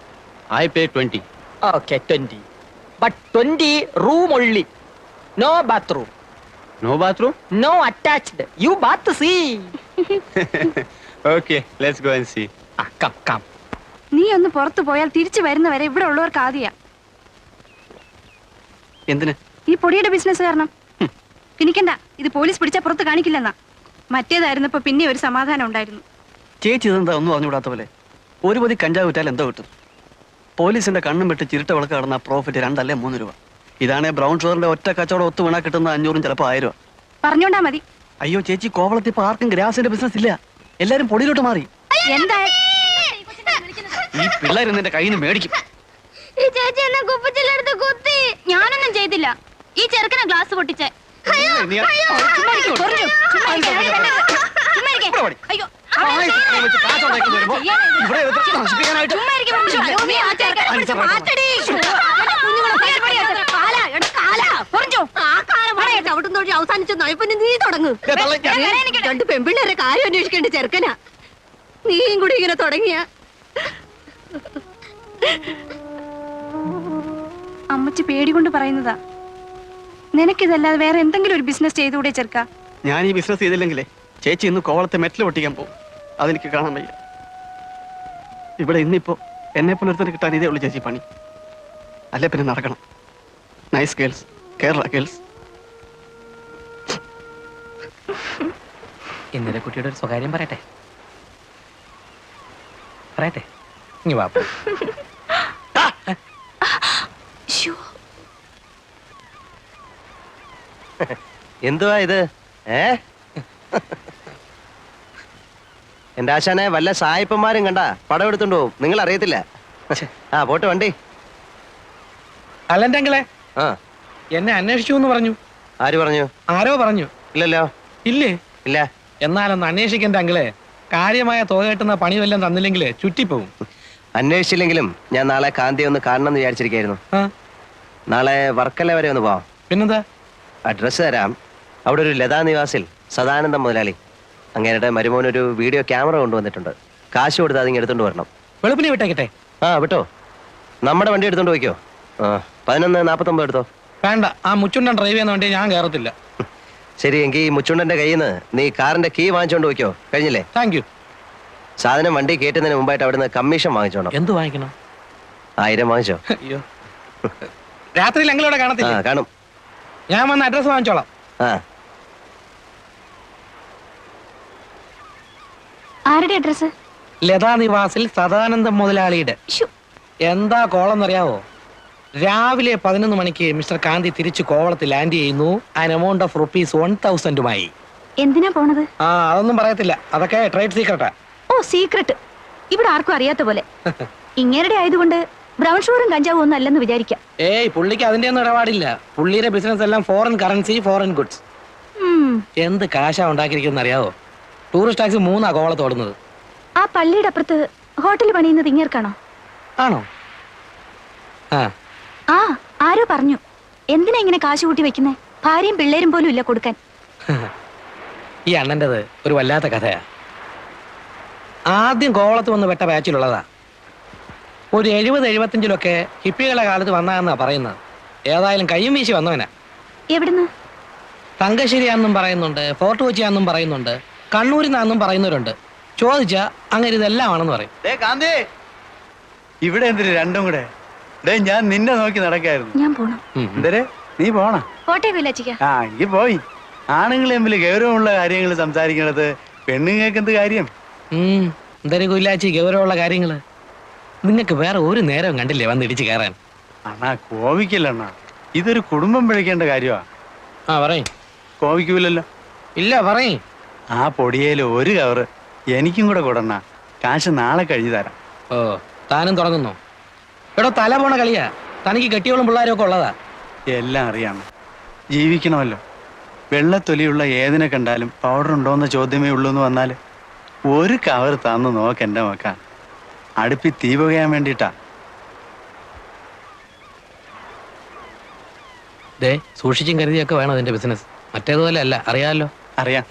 I pay 20. Okay, 20. But 20 room only. No bathroom. No bathroom? No attached. You bath see. Okay, let's go and see. Come, come. നീ ഒന്ന് പുറത്തു പോയാൽ തിരിച്ചു വരുന്നവരെ ഇവിടെ ഉള്ളവർക്ക് ആദ്യ എന്തിന്? ഈ പൊടിയുടെ ബിസിനസ് കാരണം. കിണിക്കണ്ട, ഇത് പോലീസ് പിടിച്ചാൽ പുറത്ത് കാണിക്കില്ലെന്നാ. മറ്റേതായിരുന്നപ്പോ പിന്നെ ഒരു സമാധാനം ഉണ്ടായിരുന്നു. ചേച്ചി ഇതെന്താ ഒന്നും അറിഞ്ഞുകൂടാത്ത പോലെ? ഒരു പൊതി കഞ്ചാവ് വിറ്റാൽ എന്തോ കിട്ടും? പോലീസിന്റെ കണ്ണും വെട്ട് ചിരുട്ട വിളക്ക് കടന്ന പ്രോഫിറ്റ് 2 അല്ലേ 3 രൂപ. ഇതാണെ ബ്രൗൺ ഷുഗറിന്റെ ഒറ്റ കച്ചവടം ഒത്തു വീണാ കിട്ടുന്ന 500 ചിലപ്പോൾ 1000 രൂപ. പറഞ്ഞോണ്ടാ മതി. അയ്യോ ചേച്ചി, കോവളത്തിൽ ഇപ്പൊ ആർക്കും ഗ്രാസിന്റെ ബിസിനസ് ഇല്ല. എല്ലാരും പൊടിയിലോട്ട് മാറി. എന്താ ഈ പിള്ളേർ നിന്റെ കയ്യിൽ നിന്ന് മേടിക്കും. ഈ ചേച്ചി എന്നെ കുപ്പിച്ചില്ലെടുത്ത് കുത്തി. ഞാനൊന്നും ചെയ്തില്ല. ഈ ചെറുക്കനെ ഗ്ലാസ് പൊട്ടിച്ചേ. അവസാനിച്ച നയപ്പന്നെ നീ തുടങ്ങ്. 2 പെൺപിള്ളേരെ കാര്യം അന്വേഷിക്കേണ്ട ചെറുക്കനാ. നീയും കൂടി ഇങ്ങനെ തുടങ്ങിയ. അമ്മച്ചി പേടികൊണ്ട് പറയുന്നതാ. നിനക്കിതല്ലാതെ വേറെ എന്തെങ്കിലും ഒരു ബിസിനസ് ചെയ്തുകൂടെ ചെറുക്ക? ഞാൻ ഈ ബിസിനസ് ചെയ്തില്ലെങ്കിലേ ചേച്ചി ഇന്ന് കോവളത്തെ മെറ്റൽ പൊട്ടിക്കാൻ പോകും. അതെനിക്ക് കാണാൻ വയ്യ. ഇവിടെ ഇന്നിപ്പോ എന്നെ പുലർത്തിന് കിട്ടാൻ ഇതേ ഉള്ളൂ ചേച്ചി പണി. അല്ലെ പിന്നെ നടക്കണം. Nice girls, Kerala girls. ഇന്നലെ കുട്ടിയുടെ ഒരു സ്വകാര്യം പറയട്ടെ. ഇനി വാ. എന്തുവാ ഇത്? എന്റെ ആശാനെ വല്ല സായിപ്പന്മാരും കണ്ട പടം എടുത്തോണ്ട് പോവും. നിങ്ങൾ അറിയത്തില്ല. പോട്ടെ വണ്ടി. അല്ലെങ്കിലേ ആ, എന്നെ അന്വേഷിച്ചു എന്ന് പറഞ്ഞു. ആര് പറഞ്ഞു? ആരോ പറഞ്ഞു. ഇല്ലല്ലോ. ഇല്ലേ? ഇല്ല. എന്നാലൊന്ന് അന്വേഷിക്കണ്ട അങ്കിളെ. കാര്യമായ തുക കിട്ടുന്ന പണി വല്ലതും തന്നില്ലെങ്കിലേ ചുറ്റിപ്പോവും. അന്വേഷിച്ചില്ലെങ്കിലും ഞാൻ നാളെ കാന്തിയെ ഒന്ന് കാണണം എന്ന് വിചാരിച്ചിരിക്കായിരുന്നു. നാളെ വർക്കല വരെ ഒന്ന് പോവാം. പിന്നെന്താ? അഡ്രസ്സ് തരാം. അവിടെ ഒരു ലതാ നിവാസിൽ സദാനന്ദം മുതലാളി അങ്ങേരുടെ മരുമോനൊരു വീഡിയോ ക്യാമറ കൊണ്ടുവന്നിട്ടുണ്ട്. കാശ് കൊടുത്ത് അതിങ്ങ് എടുത്തോണ്ട് വരണം. വെളുപ്പിനെ വിട്ടേക്കട്ടെ? വിട്ടോ. നമ്മുടെ വണ്ടി എടുത്തോണ്ട് പോയിക്കോ. 11:49 എടുത്തോ. വേണ്ട, ആ മുച്ചുണ്ടൻ ഡ്രൈവ് ചെയ്യുന്ന വണ്ടി ഞാൻ കയറത്തില്ല. ശരി, എങ്കിൽ ഈ മുച്ചുണ്ടന്റെ കയ്യിൽ നിന്ന് നീ കാറിന്റെ കീ വാങ്ങിച്ചോണ്ട് പോയിക്കോ. കഴിഞ്ഞില്ലേ? Thank you. സാധനം വണ്ടി കയറ്റുന്നതിന് മുമ്പായിട്ട് അവിടുന്ന് കമ്മീഷൻ വാങ്ങിച്ചോണം. എന്ത് വാങ്ങിക്കണം? 1000 വാങ്ങിച്ചോ. അയ്യോ, രാത്രിയിൽ എങ്കിലൂടെ ആ കാണത്തില്ല. കാണും. ഞാൻ വന്ന് അഡ്രസ് വാങ്ങിച്ചോളാം. ആ ആരുടെ അഡ്രസ്? ലതാ നിവാസിൽ സദാനന്ദം മുതലാളിയുടെ. എന്താ കോളെന്നറിയാവോ? രാവിലെ 11 മണിക്ക് മിസ്റ്റർ കാന്തി തിരിച്ചു കോവളത്തിൽ ലാൻഡ് ചെയ്യുന്നു. ആൻ എമൗണ്ട് ഓഫ് ₹1000 എന്തിനാ പോണത്? ആ, അതൊന്നും പറയത്തില്ല. അതൊക്കെ ട്രേഡ് സീക്രട്ടാ. ഓ, സീക്രട്ട്. ഇവിടെ ആർക്കും അറിയാത്ത പോലെ. ഇങ്ങേരുടെ ആയതുകൊണ്ട് ബ്രൗൺ ഷുഗറും കഞ്ചാവും ഒന്നും അല്ലെന്ന് വിചാരിക്കാം. ഏയ്, പുള്ളിക്ക് അതിന്റെ ഒന്നും ഇടപാടില്ല. പുള്ളിയുടെ ബിസിനസ് എല്ലാം ഫോറിൻ കറൻസി, ഫോറിൻ ഗുഡ്സ്. എന്ത് കാശാ ഉണ്ടാക്കിയിരിക്കുന്ന അറിയാവോ? Tourist taxi 3 കോവളത്തോടുന്നത്. ആ പള്ളിയുടെ അപ്പുറത്ത് ഹോട്ടൽ പണിയുന്നത് ഇങ്ങേർക്കാണോ? ആണോ? ആ, ആ, ആരോ പറഞ്ഞു. എന്തിനാ ഇങ്ങനെ കാശ് കൂട്ടി വെക്കുന്നേ? ഭാര്യയും പിള്ളേരും പോലും ഇല്ല കൊടുക്കാൻ. ഈ അണ്ണൻ്റെത് ഒരു വല്ലാത്ത കഥയാ. ആദ്യം കോവളത്ത് വന്ന് വെട്ട ബാച്ചിലുള്ളതാ. ഒരു 70-75 ഹിപ്പികളുടെ കാലത്ത് വന്നാന്നാ പറയുന്നത്. ഏതായാലും കയ്യും വീശി വന്നവനാ. എവിടുന്ന്? തങ്കശ്ശേരിയാണെന്നും പറയുന്നുണ്ട്, ഫോർട്ട് കൊച്ചിയാണെന്നും പറയുന്നുണ്ട്, കണ്ണൂരിൽ നിന്നാണെന്നും പറയുന്നവരുണ്ട്. ചോദിച്ചാ അങ്ങനെ ഇതെല്ലാം ആണെന്ന് പറയും. കാന്തി, ഇവിടെ എന്തിന് രണ്ടും കൂടെ? ഞാൻ നിന്നെ നോക്കി നടക്കായിരുന്നു. ഞാൻ പോണം. എന്തരെ നീ പോണ? കോട്ടയ വില്ലാച്ചിക്ക. ആ, എങ്കിൽ പോയി. ആണുങ്ങൾ തമ്മിൽ ഗൗരവമുള്ള കാര്യങ്ങൾ സംസാരിക്കണത് പെണ്ണുങ്ങൾക്ക് എന്ത് കാര്യം? എന്തായാലും കൊല്ലാച്ചി ഗൗരവമുള്ള കാര്യങ്ങള്. നിങ്ങൾക്ക് വേറെ ഒരു നേരം കണ്ടില്ലേ വന്നിടിച്ച് കയറാൻ? അണ്ണാ കോവിക്കല്ല അണ്ണാ, ഇതൊരു കുടുംബം പിഴയ്ക്കേണ്ട കാര്യമാ. ആ, പറയും. കോവിക്കൂലല്ലോ. ഇല്ല, പറയും. ആ പൊടിയേല് ഒരു കവറ് എനിക്കും കൂടെ കൊടുണ്ണ. കാശ് നാളെ കഴിഞ്ഞു തരാം. ഓ, താനും തുടങ്ങുന്നു. എടോ, തല പോണ കളിയാ. തനിക്ക് കെട്ടിയോളും പിള്ളേരും ഒക്കെ ഉള്ളതാ. എല്ലാം അറിയാം. ജീവിക്കണമല്ലോ. വെള്ളത്തൊലിയുള്ള ഏതിനെ കണ്ടാലും പൗഡർ ഉണ്ടോയെന്ന ചോദ്യമേ ഉള്ളൂ എന്ന് വന്നാൽ ഒരു കവർ തന്നു നോക്കെൻ്റെ മക്ക. അടുപ്പി തീ പുകയാൻ വേണ്ടിയിട്ടാ. ദേ, സൂക്ഷിച്ചും കരുതിയൊക്കെ വേണം അതിന്റെ ബിസിനസ്. മറ്റേതുപോലെ അല്ല, അറിയാമല്ലോ. അറിയാം.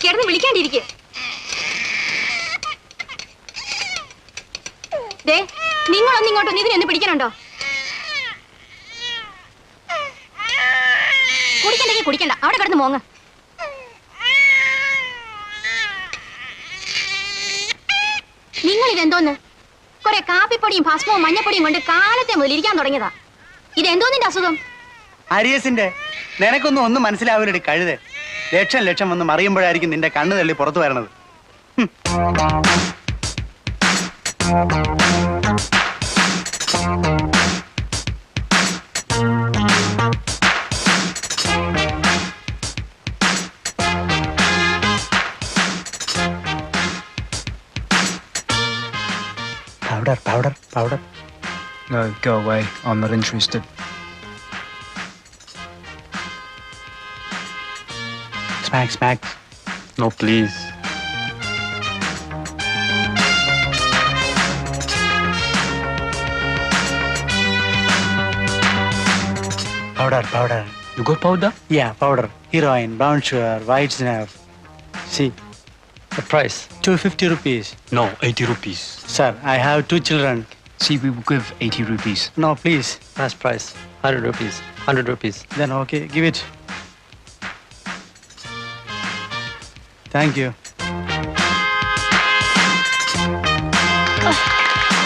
കിടന്ന് വിളിക്കാണ്ടിരിക്കെ. നിങ്ങളൊന്നും ഇങ്ങോട്ടൊന്നും ഇതിനെന്ന് പിടിക്കണുണ്ടോ? കുടിക്കണ്ടെങ്കിൽ കുടിക്കണ്ട, അവിടെ കിടന്ന് മോങ്ങ. നിങ്ങൾ ഇതെന്തോന്ന്? കുറെ കാപ്പിപ്പൊടിയും ഭസ്മവും മഞ്ഞപ്പൊടിയും കൊണ്ട് കാലത്തെ മുതൽ ഇരിക്കാൻ തുടങ്ങിയതാ. ഇതെന്തോന്നിന്റെ അസുഖം? അരിയസിന്റെ. നിനക്കൊന്നും മനസ്സിലാവില്ലടി കഴുതേ. ലക്ഷം വന്ന് മറിയുമ്പോഴായിരിക്കും നിന്റെ കണ്ണ് തള്ളി പുറത്തു വരണത്. Powder. No, go away. I'm not interested. Smack. No, please. Powder. You got powder? Yeah, powder. Heroin, brown sugar, white snuff. See, The price? 250 rupees. No, 80 rupees. Sir, I have 2 children. See, we will give 80 rupees. No, please. Nice price. 100 rupees. 100 rupees. Then okay, give it. Thank you.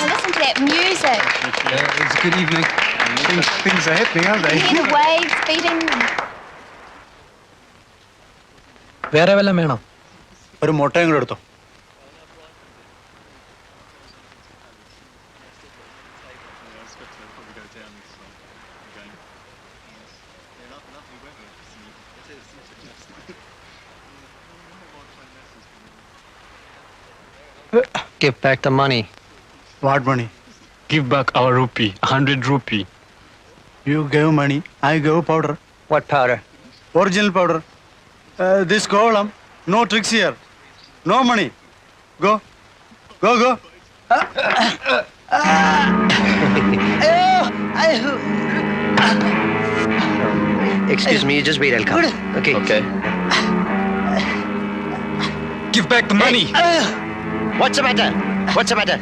Listen to that music. It's a good evening. Things are happening, aren't they? The waves beating. വേറെ വല്ലതും വേണോ? ഒരു മുട്ടയും കൂടെ എടുത്തോ. Give back the money. What money? Give back our rupee, 100 rupee. You gave money, I gave powder. What powder? Original powder. This column, no tricks here. No money. Go. Excuse me, just wait, I'll come. Okay. Okay. Give back the money. What's the matter? What's the matter?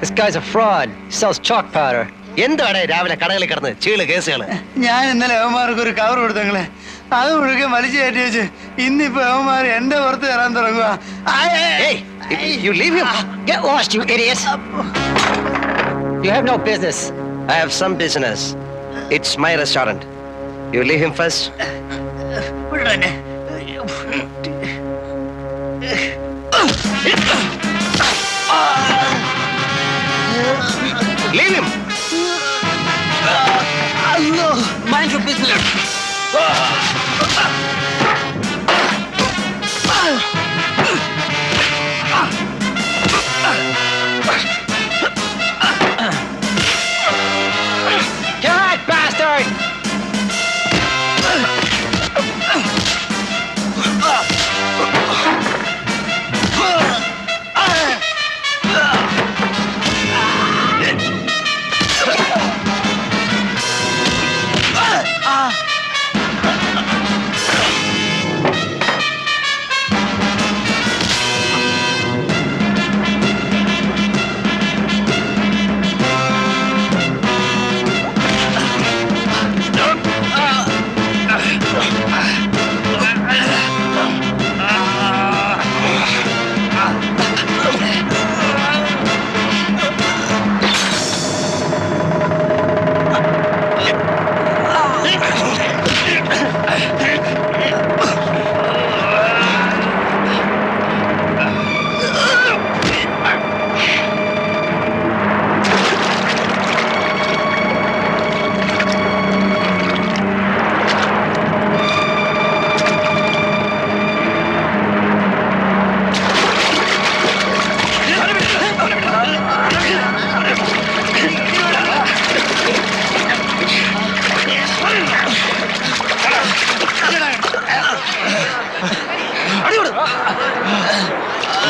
This guy's a fraud. He sells chalk powder. എന്താണ് രാവിലെ കടകളിൽ കിടന്ന് ചീള് കേസുകള്? ഞാൻ ഇന്നലെ അവന്മാർക്ക് ഒരു കവർ കൊടുത്തങ്ങളെ, അത് മുഴുവൻ വലിച്ചു കയറ്റി വെച്ച് ഇന്നിപ്പോ അവന്മാർ എന്റെ പുറത്ത് കയറാൻ തുടങ്ങുക. Hey, you leave him. Get lost, you idiot! You have no business. I have some business. It's my restaurant. You leave him first. Leave him. Mind your business. God, bastard!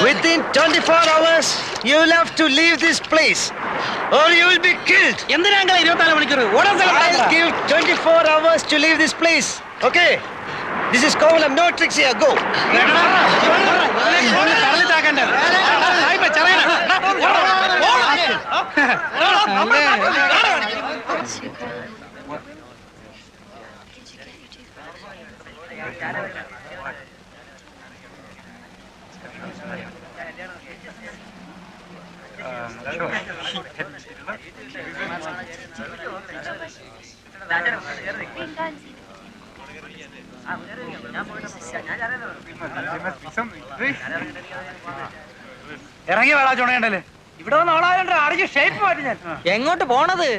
Within 24 hours, you will have to leave this place, or you will be killed. എന്തിനാ 24 മണിക്കൂർ? I'll give 24 hours to leave this place. Okay? This is Kovalam, no tricks here. Go. ഇറങ്ങി വേളാ ചുണയുണ്ടല്ലേ, ഇവിടെ വന്ന് ഓളായോണ്ട് അടിച്ച് ഷേപ്പ് മാറ്റി ഞാൻ. എങ്ങോട്ട് പോണത്?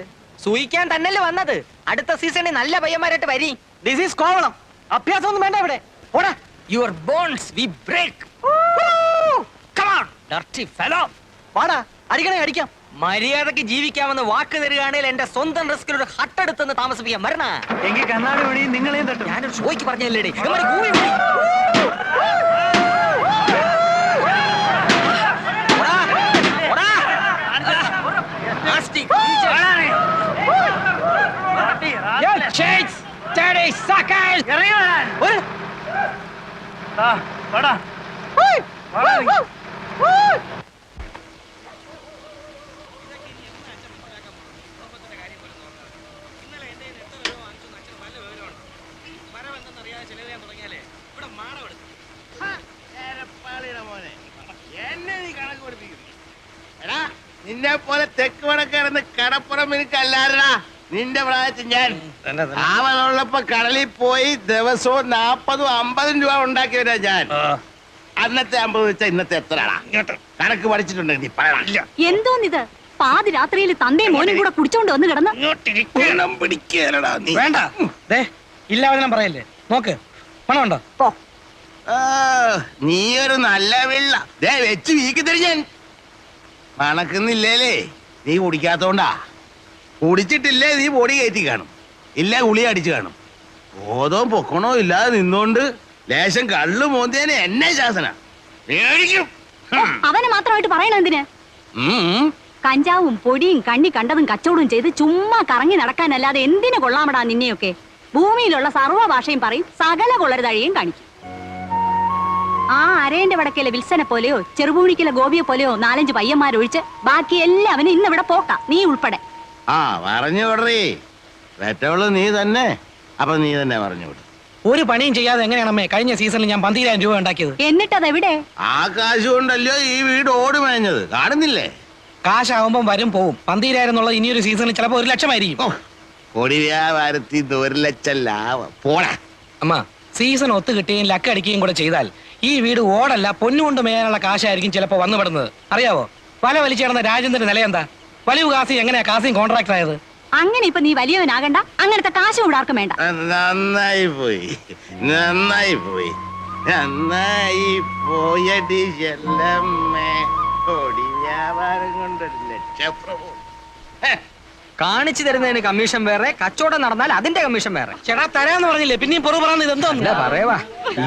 സൂയിക്കാൻ തന്നെയല്ലേ വന്നത്. അടുത്ത സീസണിൽ നല്ല പയ്യന്മാരായിട്ട് വരി. This is Kovalam. അഭ്യാസം ഒന്നും വേണ്ട ഇവിടെ. ഓടാ. Your bones we break. Come on dirty fellow. വാടാ, അടിക്കണേ അടിക്കാം. മര്യാദക്ക് ജീവിക്കാമെന്ന് വാക്ക് തരികയാണെങ്കിൽ എന്റെ സ്വന്തം റിസ്കിൽ ഒരു ഹട്ടെടുത്തെന്ന് താമസിപ്പിക്കാൻ വരണ. എങ്കിൽ കണ്ണാടി വഴി നിങ്ങളെയും തട്ടും. ഞാനൊരു ഷോയ്ക്ക് പറഞ്ഞല്ലേ. നിന്നെ പോലെ തെക്ക് വടക്കാരെന്ന് കടപ്പുറം എനിക്കല്ലാരടാ. നിന്റെ പ്രായത്തിൽ ഞാൻ അവനുള്ളപ്പോ കടലിൽ പോയി ദിവസവും 40-50 രൂപ ഉണ്ടാക്കിയവരാ ഞാൻ. അന്നത്തെ 50 വെച്ചാൽ ഇന്നത്തെ എത്രയാടാ? കണക്ക് പഠിച്ചിട്ടുണ്ടെങ്കിൽ നീ പറയണ. എന്തോന്നിത്? പാതി രാത്രിയിൽ തന്തയും മോനും കൂടെ കുടിച്ചോണ്ട് വന്ന് കിടന്ന് പിടിക്കലടാ നീ. വേണ്ട, ഇല്ലാവചനം പറയല്ലേ. നോക്ക്, പണമുണ്ടോ? നീ ഒരു നല്ല വെള്ള വെച്ച് വീക്കി തരും ഞാൻ. മണക്കുന്നില്ലേലേ, നീ കുടിക്കാത്തോണ്ടാ. കുടിച്ചിട്ടില്ലേ നീ പൊടി കയറ്റി കാണും, ഇല്ല ഗുളി അടിച്ചു കാണും. ബോധവും പൊക്കണോ ഇല്ലാതെ നിന്നോണ്ട് ലേശം കള്ളു മോന്തിയനെ എന്നെ ശാസന മേടിക്കും. അവനെ മാത്രമായിട്ട് പറയണ എന്തിന്? കഞ്ചാവും പൊടിയും കണ്ണി കണ്ടതും കച്ചവടവും ചെയ്ത് ചുമ്മാ കറങ്ങി നടക്കാനല്ലാതെ എന്തിനു കൊള്ളാമടാ നിന്നെയൊക്കെ. ഭൂമിയിലുള്ള സർവ്വ ഭാഷയും പറയും, സകല കൊള്ളരുതാഴിയും കാണിക്കും. ആ അരേന്റെ വടക്കയിലെ വിൽസനെ പോലെയോ ചെറുപൂണിക്കലെ ഗോപിയെ പോലെയോ 4-5 പയ്യന്മാരൊഴിച്ച് ബാക്കി എല്ലാവനും ഇന്ന് ഇവിടെ പോക്കാം, നീ ഉൾപ്പെടെ. ആ പറഞ്ഞു വിടറി, പെറ്റവള് നീ തന്നെ. അപ്പൊ നീ തന്നെ പറഞ്ഞു വിടും. ഒരു പണിയും ചെയ്യാതെ എങ്ങനെയാണമ്മേ കഴിഞ്ഞ സീസണിൽ ഞാൻ 12,000 രൂപ ഉണ്ടാക്കിയത്? എന്നിട്ടതെവിടെ? ആ കാശ് കൊണ്ടല്ലോ ഈ വീട് ഓടി മേഞ്ഞത്, കാണുന്നില്ലേ? കാശാവുമ്പം വരും പോവും. 12,000 എന്നുള്ളത് ഇനിയൊരു സീസണിൽ ചിലപ്പോൾ 1,00,000 ആയിരിക്കും. കൊടി വ്യാപാരത്തിൽ 1 ലക്ഷം ലാഭം പോടാ. അമ്മ, സീസൺ ഒത്തു കിട്ടുകയും ലക്ക് അടിക്കുകയും കൂടെ ചെയ്താൽ ഈ വീട് ഓടല്ല പൊന്നുകൊണ്ട് മേയാനുള്ള കാശായിരിക്കും ചിലപ്പോൾ വന്നുപെടുന്നത്. അറിയാവോ, വല വലിച്ചേർന്ന രാജേന്ദ്രന്റെ നില എന്താ? വലിയ കാസി എങ്ങനെയാ കാസിയും കോൺട്രാക്ട് ആയത്? അങ്ങനെ ഇപ്പൊ നീ വലിയവനാകണ്ട, അങ്ങനത്തെ കാശും ഇവിടെ ആർക്കും വേണ്ട. നന്നായി പോയി, നന്നായി പോയി, നന്നായി പോയടി ചെല്ലമ്മേ. കൊടി വ്യാപാരം കൊണ്ട് 1 ലക്ഷം പ്രഭു. കാണിച്ചു തരുന്നതിന് കമ്മീഷൻ വേറെ, കച്ചവടം നടന്നാൽ അതിന്റെ കമ്മീഷൻ വേറെ. ചേട്ടാ തരാന്ന് പറഞ്ഞില്ലേ, പിന്നെയും പൊറു പറയുന്നത് ഇതെന്തോ? അല്ല പറയവാ,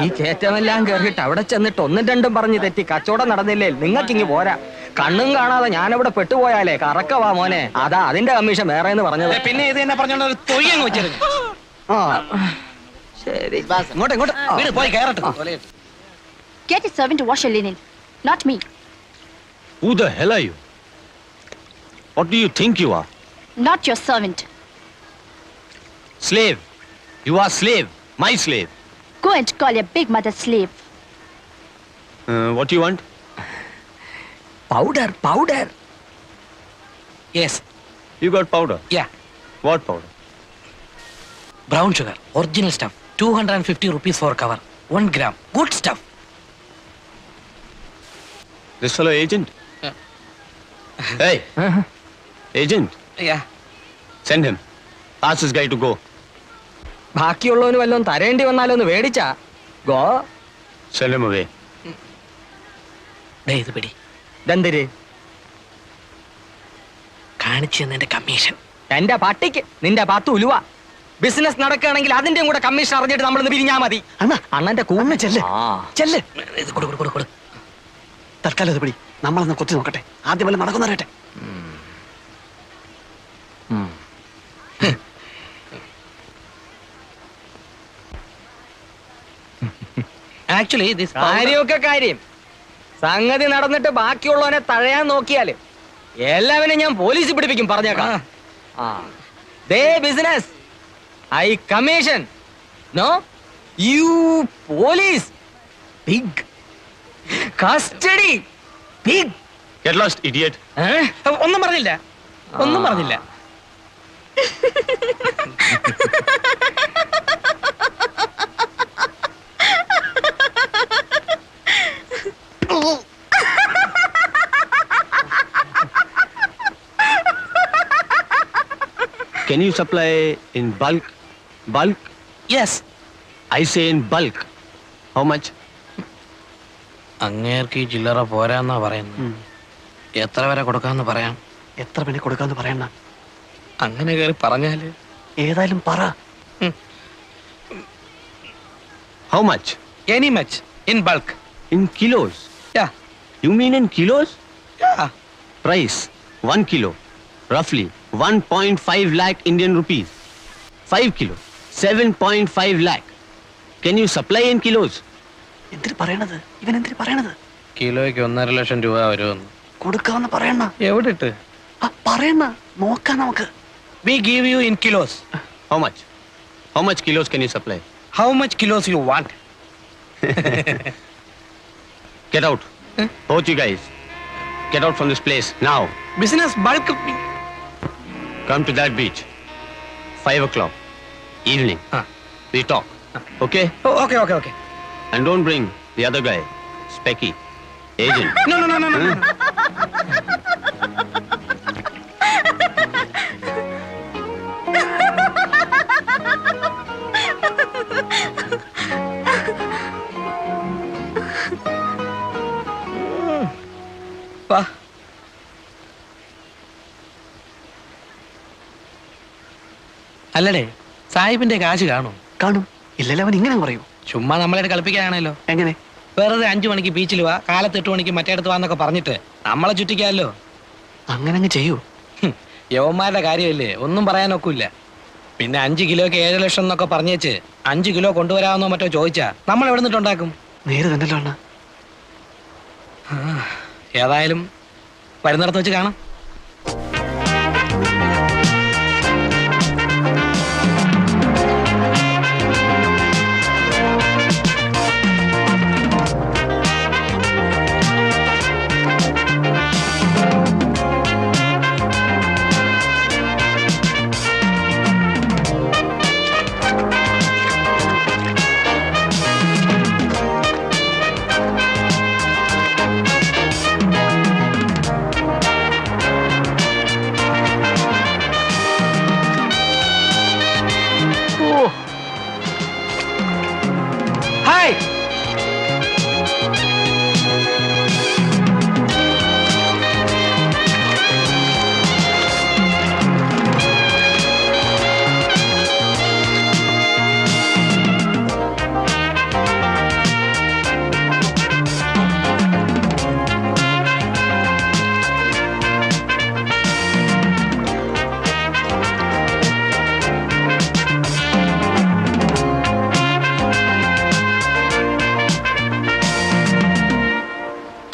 ഈ കയറ്റമെല്ലാം കേറിയിട്ട് അവിടെ ചെന്നിട്ട് 1-2 പറഞ്ഞ് തെറ്റി കച്ചവടം നടന്നില്ലേ നിങ്ങൾക്ക് ഇങ്ങ് പോരാ. കണ്ണും കാണാതെ ഞാനിവിടെ പെട്ടുപോയാലേ കറക്കവാ മോനെ, അതാ അതിന്റെ കമ്മീഷൻ വേറെ എന്ന് പറഞ്ഞത്. പിന്നെ ഇത് എന്നെ പറഞ്ഞോണ്ട് ഒരു തൊയ്യങ്ങ് വെച്ചിരുന്നു. ശരി, ഇങ്ങോട്ട് ഇങ്ങോട്ട് വീട് പോയി കയറട്ടെ. Get a servant to wash your linen, not me. Who the hell are you? What do you think you are? Not your servant. Slave. You are slave. My slave. Go and call your big mother slave. What do you want? Powder. Yes, You got powder. Yeah, What powder? Brown sugar, original stuff, 250 rupees for cover, 1 gram, good stuff. This fellow agent? Hey, agent. Yeah, Send him. Ask this guy to go. ബാക്കിയുള്ളവന് വല്ലതും തരേണ്ടി വന്നാലോ ഒന്ന് മേടിച്ചാ ഗോ. Send him away. ദേ ഇത് പിടി, ദന്തര് കാണിച്ചു തന്നതിന്റെ കമ്മീഷൻ. എന്റെ പട്ടിക്ക് നിന്റെ 10 ഉലുവ. ബിസിനസ് നടക്കുകയാണെങ്കിൽ അതിന്റെയും കൂടെ കമ്മീഷൻ അറിഞ്ഞിട്ട് നമ്മളിന്ന് പിരിഞ്ഞാ മതി. അണ്ണന്റെ കൂന്ന് ചെല്ല് ചെല്ല്. ഇത് കൊടു കൊടു കൊടു. തൽക്കാലം ഇത് പിടി, നമ്മളൊന്ന് കൊത്തി നോക്കട്ടെ, ആദ്യം വല്ല നടക്കുന്നറിയട്ടെ. ആക്ച്വലി ദിസ് കാര്യമൊക്കെ കാര്യം, സംഗതി നടന്നിട്ട് ബാക്കിയുള്ളവനെ തഴയാൻ നോക്കിയാല് എല്ലാവരും ഞാൻ പോലീസിൽ പിടിപ്പിക്കും, പറഞ്ഞേക്കാം. ദേ business, I commission, no you police, big custody, big. Get lost, idiot. ഒന്നും പറഞ്ഞില്ല, ഒന്നും പറഞ്ഞില്ല. Can you supply in bulk? Bulk? Yes. I say in bulk. How much? അങ്ങേർക്ക് ഈ ചില്ലറ പോരാന്നാ പറയുന്നത്. എത്ര വരെ കൊടുക്കാന്ന് പറയാം? എത്ര പണി കൊടുക്കാന്ന് പറയണ? അങ്ങനെ കയറി പറഞ്ഞാല് ഏതായാലും പറ. How much? Any much in bulk. In kilos. Yeah, You mean in kilos? Yeah. Price 1 kilo, roughly 1.5 lakh Indian rupees. 5 kilo, 7.5 lakh. Can you supply in kilos? എന്തിന് പറയണത്? ഇവൻ എന്തിന് പറയണത്? കിലോയ്ക്ക് 1.5 ലക്ഷം രൂപ വരുമെന്ന്. കൊടുക്കാന്ന് പറയണ. എവിടെ ഇട്ട്? പറയണ, നോക്കാം നമുക്ക്. We give you in kilos. How much? How much kilos can you supply? How much kilos you want? Get out. Both you guys. Get out from this place now. Business bulk. Come to that beach. 5 o'clock. Evening. We talk. Okay? Oh, okay, okay, okay. And don't bring the other guy. Specky. Agent. No, no, no, no, no. വാ. അല്ലടേ, സാഹിബിന്റെ കാശ് കാണും? കാണും. ഇല്ലല്ലോ, അവൻ ഇങ്ങനെ പറയൂ. ചുമ്മാ നമ്മളെ കളിപ്പിക്കാനാണല്ലോ. എങ്ങനെ? വെറുതെ 5 മണിക്ക് ബീച്ചിൽ വാ, കാലത്ത് 8 മണിക്ക് മറ്റേടത്ത് വാന്നൊക്കെ പറഞ്ഞിട്ട് നമ്മളെ ചുറ്റിക്കാമല്ലോ. അങ്ങനെ അങ്ങ് ചെയ്യൂ. യവന്മാരുടെ കാര്യമല്ലേ, ഒന്നും പറയാനൊക്കില്ല. പിന്നെ 5 കിലോയ്ക്ക് 7 ലക്ഷം എന്നൊക്കെ പറഞ്ഞേച്ച് 5 കിലോ കൊണ്ടുവരാമെന്നോ മറ്റോ ചോദിച്ചാ നമ്മൾ എവിടെ നിന്നിട്ടുണ്ടാക്കും? നേരെ തന്നെല്ലോ അണ്ണ. ഏതായാലും വരുന്നിടത്ത് വെച്ച് കാണാം. Hi.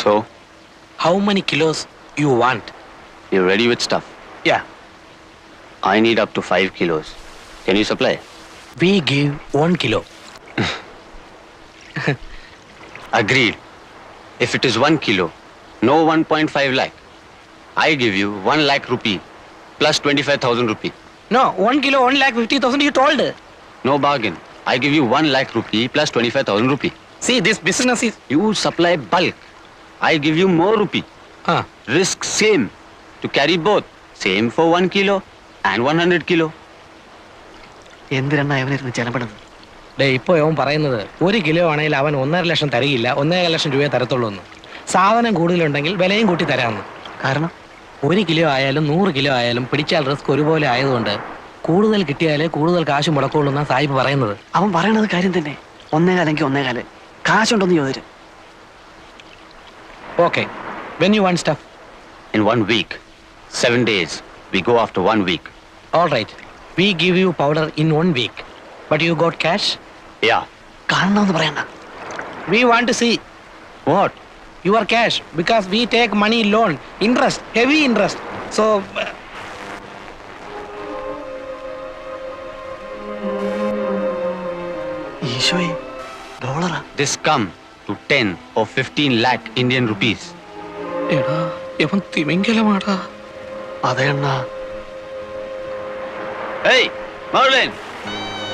So, How many kilos you want? you're ready with stuff? Yeah. I need up to 5 kilos. Can you supply? We give 1 kilo. Agreed. If it is 1 kilo, no 1.5 lakh. I give you 1 lakh rupee plus 25,000 rupee. No, 1 kilo 1,50,000 you told. No bargain. I give you 1 lakh rupee plus 25,000 rupee. See, this business is... You supply bulk. I give you more rupee. Huh. Risk same. To carry both. Same for 1 kilo and 100 kilo. എന്തിനാ അവനിരുന്ന് ചെലപ്പെടുന്നത്? ഡേ ഇപ്പൊ അവൻ പറയുന്നത് 1 കിലോ ആണെങ്കിൽ അവൻ 1.5 ലക്ഷം തരികയില്ല, 1.5 ലക്ഷം രൂപയെ തരത്തുള്ളൂ എന്ന്. സാധനം കൂടുതലുണ്ടെങ്കിൽ വിലയും കൂട്ടി തരാമെന്ന്. കാരണം 1 കിലോ ആയാലും 100 കിലോ ആയാലും പിടിച്ചാൽ റിസ്ക് ഒരുപോലെ ആയതുകൊണ്ട് കൂടുതൽ കിട്ടിയാലേ കൂടുതൽ കാശ് മുടക്കുള്ളൂ എന്നാ സാഹിബ് പറയുന്നത്. അവൻ പറയണത് കാര്യം തന്നെ. 1.25 1.25 കാശുണ്ടോന്ന് ചോദിച്ചു. Okay. When you want stuff? In 1 week. 7 days. We go after 1 week. All right. We give you powder in 1 week. But you got cash? Yeah. കാണണമെന്ന് പറയണ്ട. We want to see What? your cash because we take money loan. Interest. Heavy interest. So... ഈശോയെ, ഡോളറാ? This come to 10 or 15 lakh Indian rupees. എടാ ഇവൻ തിമിംഗലമാടാ. അതെ അണ്ണാ. Hey, Merlin!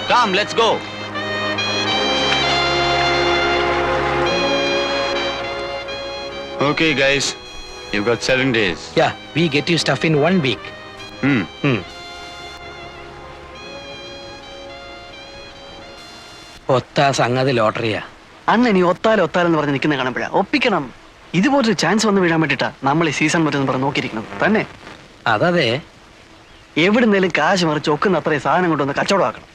Come, let's go. Okay, guys. You've got 7 days. Yeah, we get you stuff in 1 week. ഒത്ത സംഗതി ലോട്ടറിയാ. അണ്ണ ഇനി ഒത്താലെന്ന് പറഞ്ഞ് നിൽക്കുന്ന കാണുമ്പോഴാ ഒപ്പിക്കണം. ഇതുപോലൊരു ചാൻസ് വന്ന് വീഴാൻ വേണ്ടിട്ടാ നമ്മൾ ഈ സീസൺ പറ്റുന്ന പറഞ്ഞ് നോക്കിയിരിക്കുന്നത് തന്നെ. അതതെ. എവിടുന്നേലും കാശ് മറിച്ച് ഒക്കുന്ന അത്രയും സാധനം കൊണ്ടുവന്ന് കച്ചവടമാക്കണം.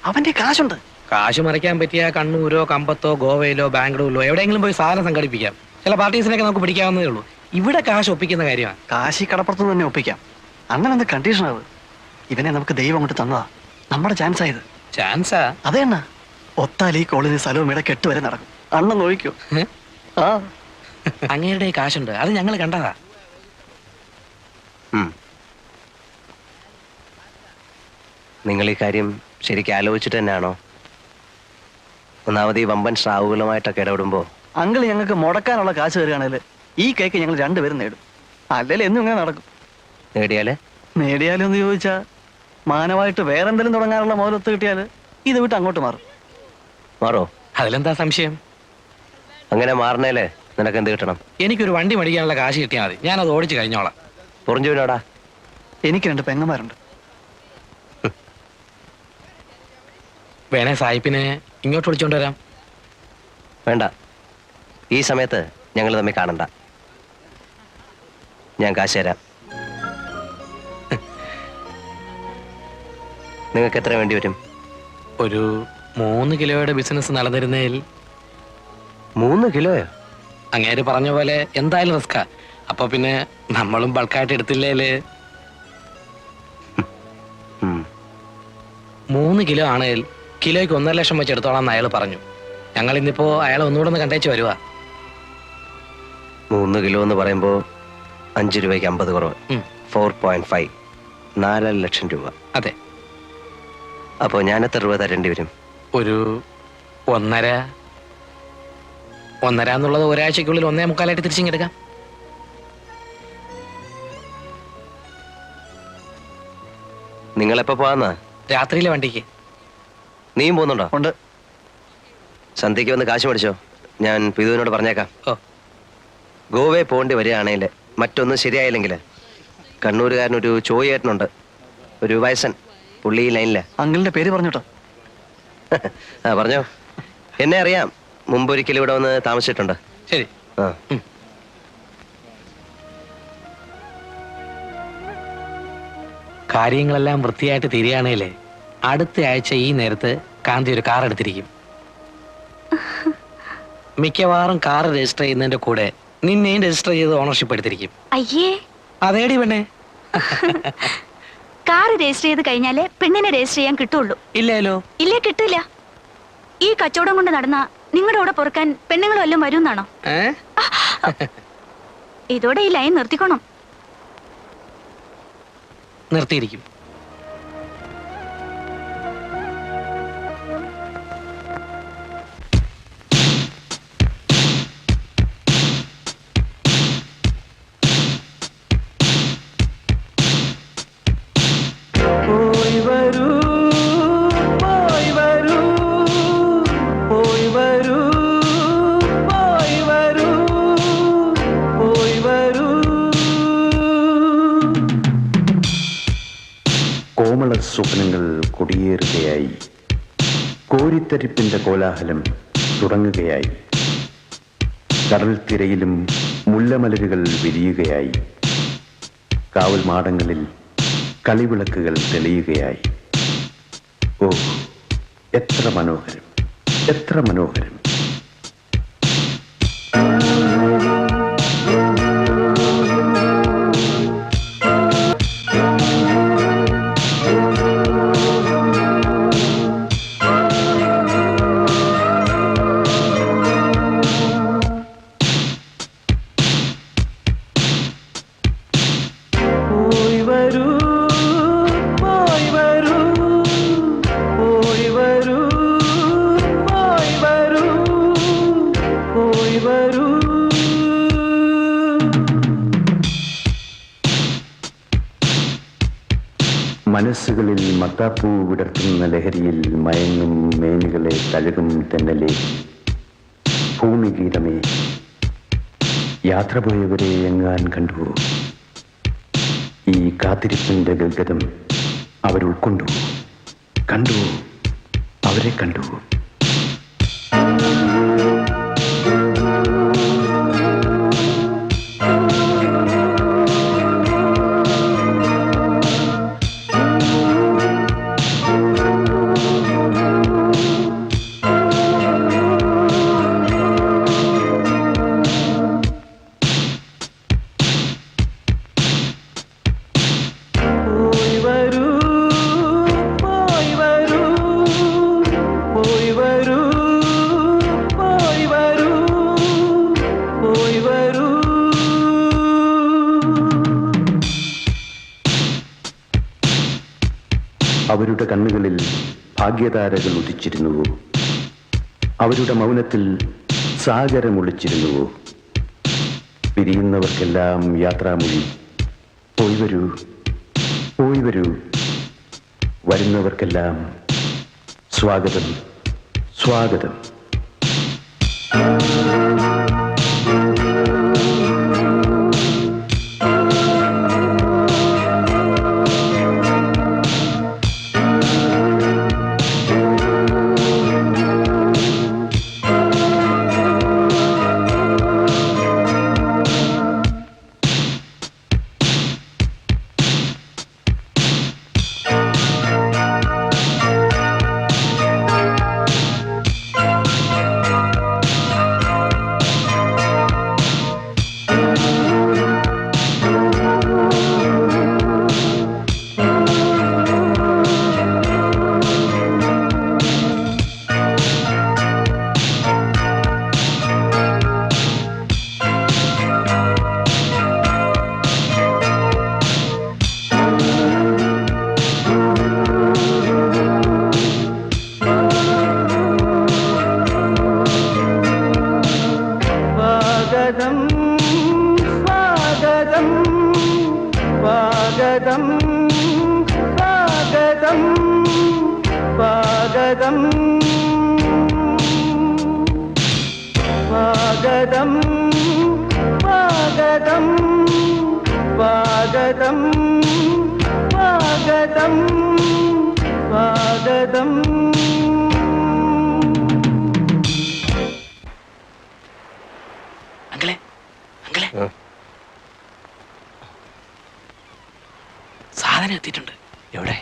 അവന്റെ കാശുണ്ട്. കാശ് മറിക്കാൻ പറ്റിയ കണ്ണൂരോ കമ്പത്തോ ഗോവയിലോ ബാംഗ്ലൂരിലോ എവിടെയെങ്കിലും പോയി സാധനം സംഘടിപ്പിക്കാം. ചില പാർട്ടീസിനൊക്കെ നമുക്ക് പിടിക്കാവുന്നതേ ഉള്ളൂ. ഇവിടെ കാശ് ഒപ്പിക്കുന്ന കാര്യമാണ്. കാശി കടപ്പുറത്ത് തന്നെ ഒപ്പിക്കാം. അങ്ങനെ എന്ത് കണ്ടീഷൻ അത്? ഇവനെ നമുക്ക് ദൈവം കൊണ്ട് തന്നതാ. നമ്മുടെ ചാൻസ് ആയത്. ചാൻസാ? അതെ അണ്ണ. ഒത്താൽ ഈ കോളേജ് സ്ഥലവും ഇവിടെ കെട്ടുവരെ നടക്കും. അണ്ണൻ നോക്കിക്കോ. ആ അങ്ങയുടെ കാശുണ്ട്, അത് ഞങ്ങൾ കണ്ടതാ. നിങ്ങൾ ഈ കാര്യം ശരിക്കും ആലോചിച്ചിട്ട് തന്നെയാണോ? ഒന്നാമത് ഈ വമ്പൻ സ്രാവുകളുമായിട്ടൊക്കെ ഇടപെടുമ്പോ അങ്കിൾ ഞങ്ങൾക്ക് മുടക്കാനുള്ള കാശ് തരികയാണെങ്കിൽ ഈ കേക്ക് ഞങ്ങൾ രണ്ടുപേരും നേടും. അല്ലെങ്കിൽ എന്നും ഇങ്ങനെ നടക്കും. നേടിയാലും എന്ന് ചോദിച്ചാ മാനമായിട്ട് വേറെന്തെങ്കിലും തുടങ്ങാനുള്ള മുതലൊത്ത് കിട്ടിയാൽ ഇത് വിട്ട് അങ്ങോട്ട് മാറോ? അതിലെന്താ സംശയം? അങ്ങനെ മാറണേലേ നിനക്ക് എന്ത് കിട്ടണം? എനിക്കൊരു വണ്ടി മേടിക്കാനുള്ള കാശ് കിട്ടിയാൽ മതി. ഞാനത് ഓടിച്ച് കഴിഞ്ഞോളാം. പുറഞ്ചുവിനോടാ? എനിക്ക് 2 പെങ്ങന്മാരുണ്ട്. വേണേ സായിപ്പിനെ ഇങ്ങോട്ട് വിളിച്ചോണ്ട് വരാം. വേണ്ട, ഈ സമയത്ത് ഞങ്ങൾ തമ്മിൽ കാണണ്ട. ഞാൻ കാശ് തരാം. നിങ്ങൾക്ക് എത്ര വേണ്ടി വരും? ഒരു 3 കിലോയുടെ ബിസിനസ് നടന്നിരുന്നതിൽ. 3 കിലോയോ? അങ്ങേര് പറഞ്ഞ പോലെ എന്തായാലും റിസ്കാ. അപ്പൊ പിന്നെ നമ്മളും ബൾക്കായിട്ട് എടുത്തില്ലേല്. 3 കിലോ ആണെങ്കിൽ കിലോയ്ക്ക് 1.5 ലക്ഷം വെച്ച് എടുത്തോളാം എന്ന് അയാൾ പറഞ്ഞു. ഞങ്ങൾ ഇന്നിപ്പോ അയാളെ ഒന്നുകൂടെ ഒന്ന് കണ്ടേച്ച് വരുവാ. 3 കിലോ എന്ന് പറയുമ്പോൾ 5 രൂപയ്ക്ക് 50 കുറവ്. 4.5 4 ലക്ഷം രൂപ. അതെ. അപ്പോൾ ഞാൻ എത്ര രൂപ തരേണ്ടി വരും? ഒരു 1.5 എന്നുള്ളത് ഒരാഴ്ചക്കുള്ളിൽ 1.25 തിരിച്ചിങ്ങെടുക്കാം. നിങ്ങളെപ്പോ പോവാന്നാ? രാത്രിയിലെ വണ്ടിക്ക്. നീയും പോകുന്നുണ്ടോ? ഉണ്ട്. സന്ധ്യയ്ക്ക് വന്ന് കാശ് മേടിച്ചോ, ഞാൻ പിതുവിനോട് പറഞ്ഞേക്കാം. ഓ. ഗോവയെ പോകേണ്ടി വരികയാണെങ്കിൽ മറ്റൊന്നും ശരിയായില്ലെങ്കിൽ കണ്ണൂരുകാരനൊരു ചോയേട്ടനുണ്ട്, ഒരു വയസ്സൻ, പുള്ളി ഈ ലൈനില്ല. അങ്കിളിന്റെ പേര് പറഞ്ഞോട്ടോ. ആ പറഞ്ഞോ. എന്നെ അറിയാം, മുമ്പൊരിക്കലും ഇവിടെ വന്ന് താമസിച്ചിട്ടുണ്ട്. ശരി. ആ. കാര്യങ്ങളെല്ലാം വൃത്തിയായിട്ട് തിരിയാണേലേ അടുത്ത ആഴ്ച ഈ നേരത്ത് കാന്തി ഒരു കാർ എടുത്തിരിക്കും. മിക്കവാറും കാർ രജിസ്റ്റർ ചെയ്യുന്നതിന്റെ കൂടെ നിന്നെയും രജിസ്റ്റർ ചെയ്ത് ഓണർഷിപ്പ് എടുത്തിരിക്കും. അയ്യേ, അതേടി പെണ്ണേ. കാർ രജിസ്റ്റർ ചെയ്ത് കഴിഞ്ഞാലേ പെണ്ണിനെ രജിസ്റ്റർ ചെയ്യാൻ കിട്ടുള്ളൂ. ഇല്ലല്ലോ. ഇല്ലേ, കിട്ടില്ല. ഈ കച്ചവടം കൊണ്ട് നടന്ന നിങ്ങളുടെ കൂടെ പൊറുക്കാൻ പെണ്ണുങ്ങൾ വല്ലതും വരുമെന്നാണോ? ഇതോടെ ഈ ലൈൻ നിർത്തിക്കോണം. നിർത്തിയിരിക്കും. കോമള സ്വപ്നങ്ങൾ കൊടിയേറുകയായി, കോരിത്തരിപ്പിന്റെ കോലാഹലം തുടങ്ങുകയായി, കടൽ തിരയിലും മുല്ലമലരുകൾ വിരിയുകയായി, കാവൽ മാടങ്ങളിൽ കളിവിളക്കുകൾ തെളിയുകയായി. ഓ, എത്ര മനോഹരം, എത്ര മനോഹരം! മനസ്സുകളിൽ മത്താപ്പൂ വിടർത്തുന്ന ലഹരിയിൽ മയങ്ങും മേനികളെ തഴുകും തെന്നലെ, ഭൂമിഗീതമേ, യാത്ര പോയവരെ എങ്ങാൻ കണ്ടുവോ? ഈ കാത്തിരിപ്പിന്റെ ഗദ്ഗതം അവരുൾക്കൊണ്ടു, കണ്ടുവോ? അവരെ കണ്ടുവോ? അവരുടെ കണ്ണുകളിൽ ഭാഗ്യതാരകൾ ഉദിച്ചിരുന്നുവോ? അവരുടെ മൗനത്തിൽ സാഗരമൊളിച്ചിരുന്നുവോ? പിരിയുന്നവർക്കെല്ലാം യാത്രാമൊഴി, പോയി വരൂ, പോയി വരൂ. വരുന്നവർക്കെല്ലാം സ്വാഗതം, സ്വാഗതം. സ്വാഗതം സ്വാഗതം സ്വാഗതം സ്വാഗതം സ്വാഗതം സ്വാഗതം സ്വാഗതം സ്വാഗതം. അങ്കിളെ അങ്കിളെ സാധനം എത്തിയിട്ടുണ്ട്. എവിടെ?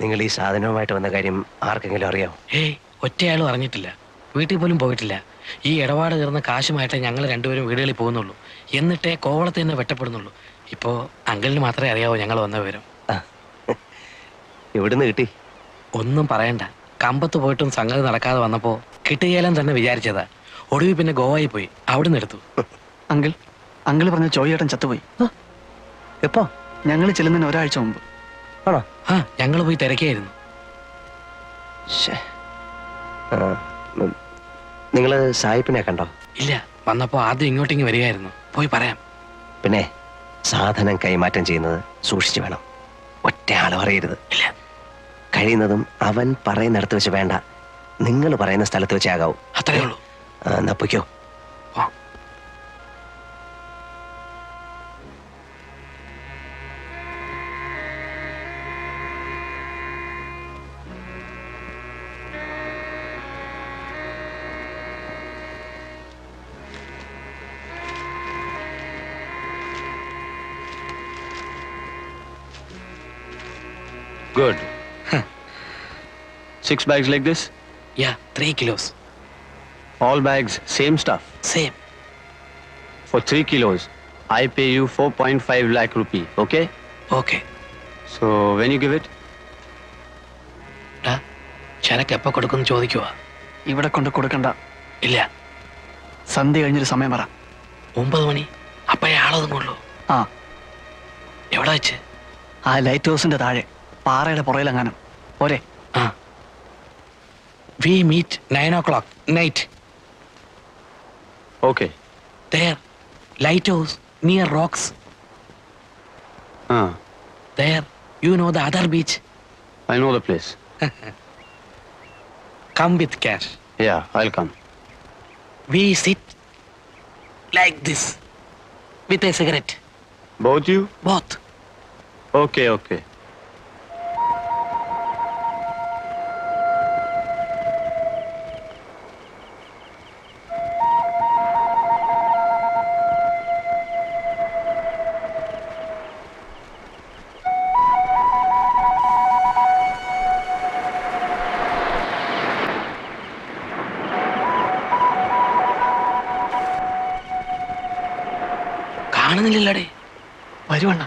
നിങ്ങൾ ഈ സാധനവുമായിട്ട് വന്ന കാര്യം ആർക്കെങ്കിലും അറിയാമോ? ഏയ് ഒറ്റയാളും അറിഞ്ഞിട്ടില്ല. വീട്ടിൽ പോലും പോയിട്ടില്ല. ഈ ഇടപാട് തീർന്ന കാശുമായിട്ടേ ഞങ്ങൾ രണ്ടുപേരും വീടുകളിൽ പോകുന്നുള്ളൂ. എന്നിട്ടേ കോവളത്ത് തന്നെ വെട്ടപ്പെടുന്നുള്ളൂ. ഇപ്പോ അങ്കിളിന് മാത്രമേ അറിയാവൂ ഞങ്ങൾ വന്ന വിവരം. എവിടുന്ന് കിട്ടി? ഒന്നും പറയണ്ട. കമ്പത്ത് പോയിട്ടും സംഗതി നടക്കാതെ വന്നപ്പോ കിട്ടുകയില്ലെന്ന് തന്നെ വിചാരിച്ചതാ. ഒടുവിൽ പിന്നെ ഗോവയിൽ പോയി അവിടുന്ന് എടുത്തു. അങ്കിൾ പറഞ്ഞ ചോയ്യേട്ടൻ ചത്തുപോയി. എപ്പോ? ഞങ്ങൾ ചെല്ലുന്നതിന് ഒരാഴ്ച മുമ്പ്. ആണോ? ആ ഞങ്ങൾ പോയി തിരക്കിയായിരുന്നു. നിങ്ങള് സായിപ്പിനെ കണ്ടോ? ഇല്ല, വന്നപ്പോ ആദ്യം ഇങ്ങോട്ടേക്ക് വരികയായിരുന്നു. പോയി പറയാം. പിന്നെ സാധനം കൈമാറ്റം ചെയ്യുന്നത് സൂക്ഷിച്ചു വേണം. ഒറ്റ ആളും അറിയരുത്. ഇല്ല, കഴിയുന്നതും അവൻ പറയുന്നിടത്ത് വെച്ച് വേണ്ട, നിങ്ങൾ പറയുന്ന സ്ഥലത്ത് വെച്ചേ ആകാവൂ. അത്രേ ഉള്ളൂ. എന്നാ പൊയ്ക്കോ. Good. 6 bags like this? Yeah, 3 kilos. All bags, same stuff. Same. For 3 kilos, I pay you 4.5 lakh rupee, okay? Okay. So, when you give it? ചരക്ക് എപ്പോ കൊടുക്കുന്നു ചോദിക്കുക. ഇവിടെ കൊണ്ട് കൊടുക്കണ്ട. ഇല്ല, സന്ധ്യ കഴിഞ്ഞൊരു സമയം പറ. 9 മണി. അപ്പഴേ ആളൊതുങ്ങുള്ളൂ. ആ, എവിടെ വെച്ച്? ആ ലൈറ്റ് ഹൗസിന്റെ താഴെ പാറയുടെ പുറയിലെങ്ങാനും. പോരെ? ആ. We meet 9 o'clock night. Okay. There, lighthouse near rocks. There, you know the other beach. I know the place. Come with cash. Yeah, I'll come. We sit like this with a cigarette. Both you? Both. Okay, okay. കാണുന്നില്ലല്ലേ? വരുവണ്ണ.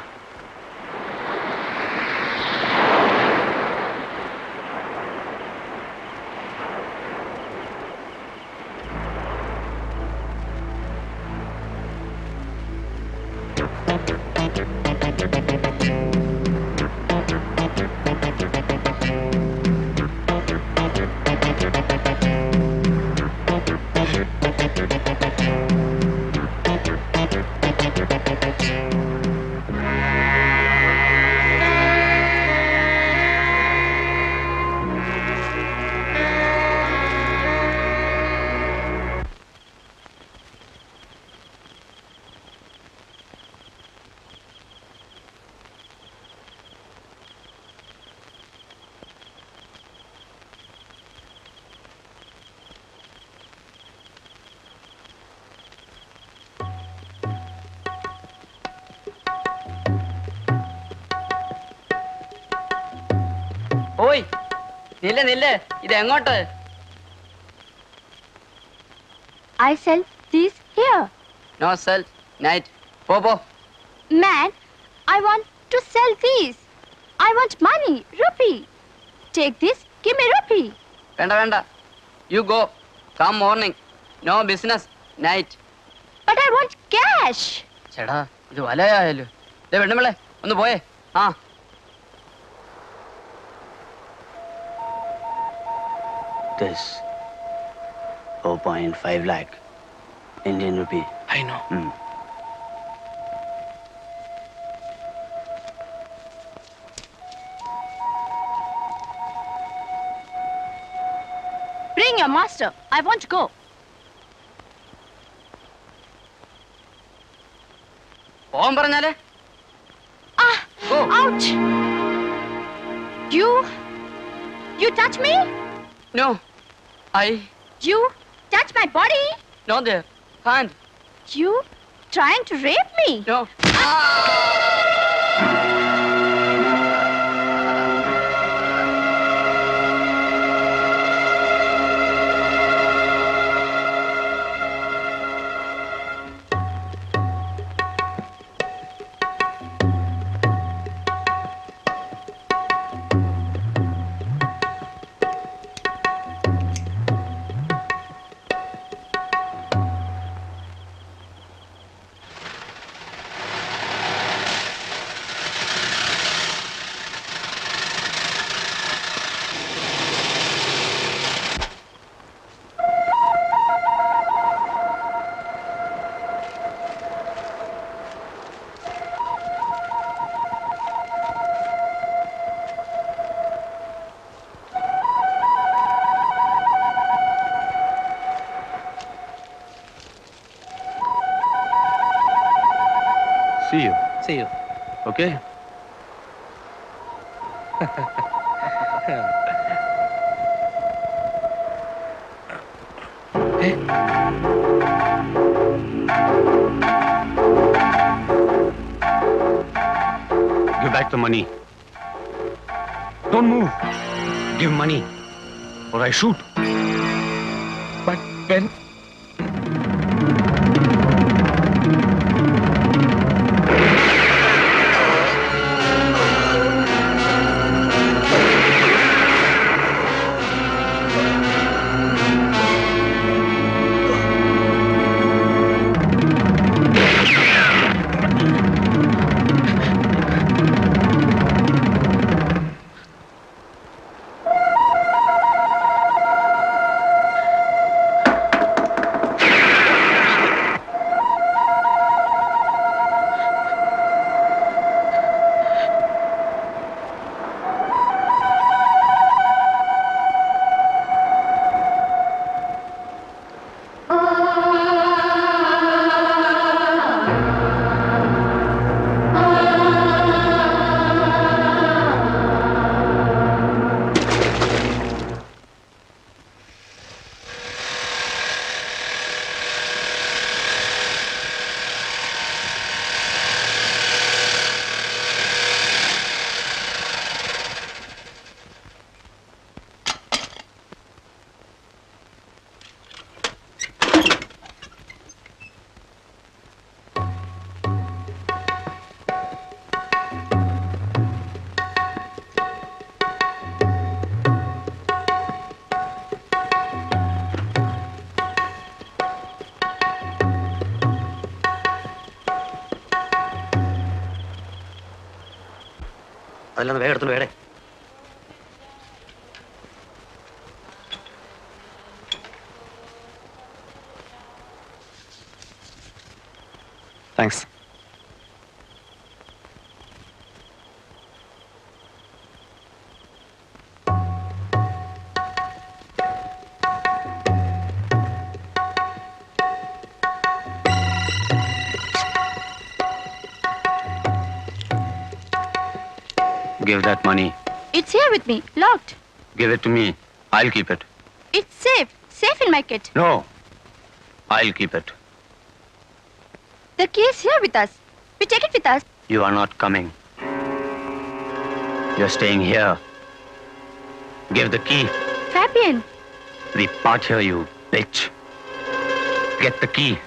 ഓയ് നില്ല ഇത് എങ്ങോട്ട്? I sell these here. No sell night. പോ. Man, I want to sell these. I want money, rupee. Take this, give me rupee. വേണ്ട. You go. Come morning. No business night. But I want cash. ചേടാ ഇത് വലയായാലോ. വെണ്ണമളെ ഒന്ന് പോയേ. ആ This 4.5 lakh Indian rupee. I know. Bring your master. I want to go. പോകാൻ പറഞ്ഞാലേ Ah! Ouch! You touch me? No I You touch my body? No the hand You trying to rape me? No See you. See you. Okay? Give back the money. Don't move. Give money, or I shoot. But when... അതല്ലാന്ന് വേഗം എടുത്തോണ്ട് വേടേ. Thanks. Give that money. It's here with me, locked. Give it to me. I'll keep it. It's safe in my kit. No. I'll keep it. The key is here with us. We take it with us. You are not coming. You're staying here. Give the key. Fabian, We part here, you bitch. Get the key.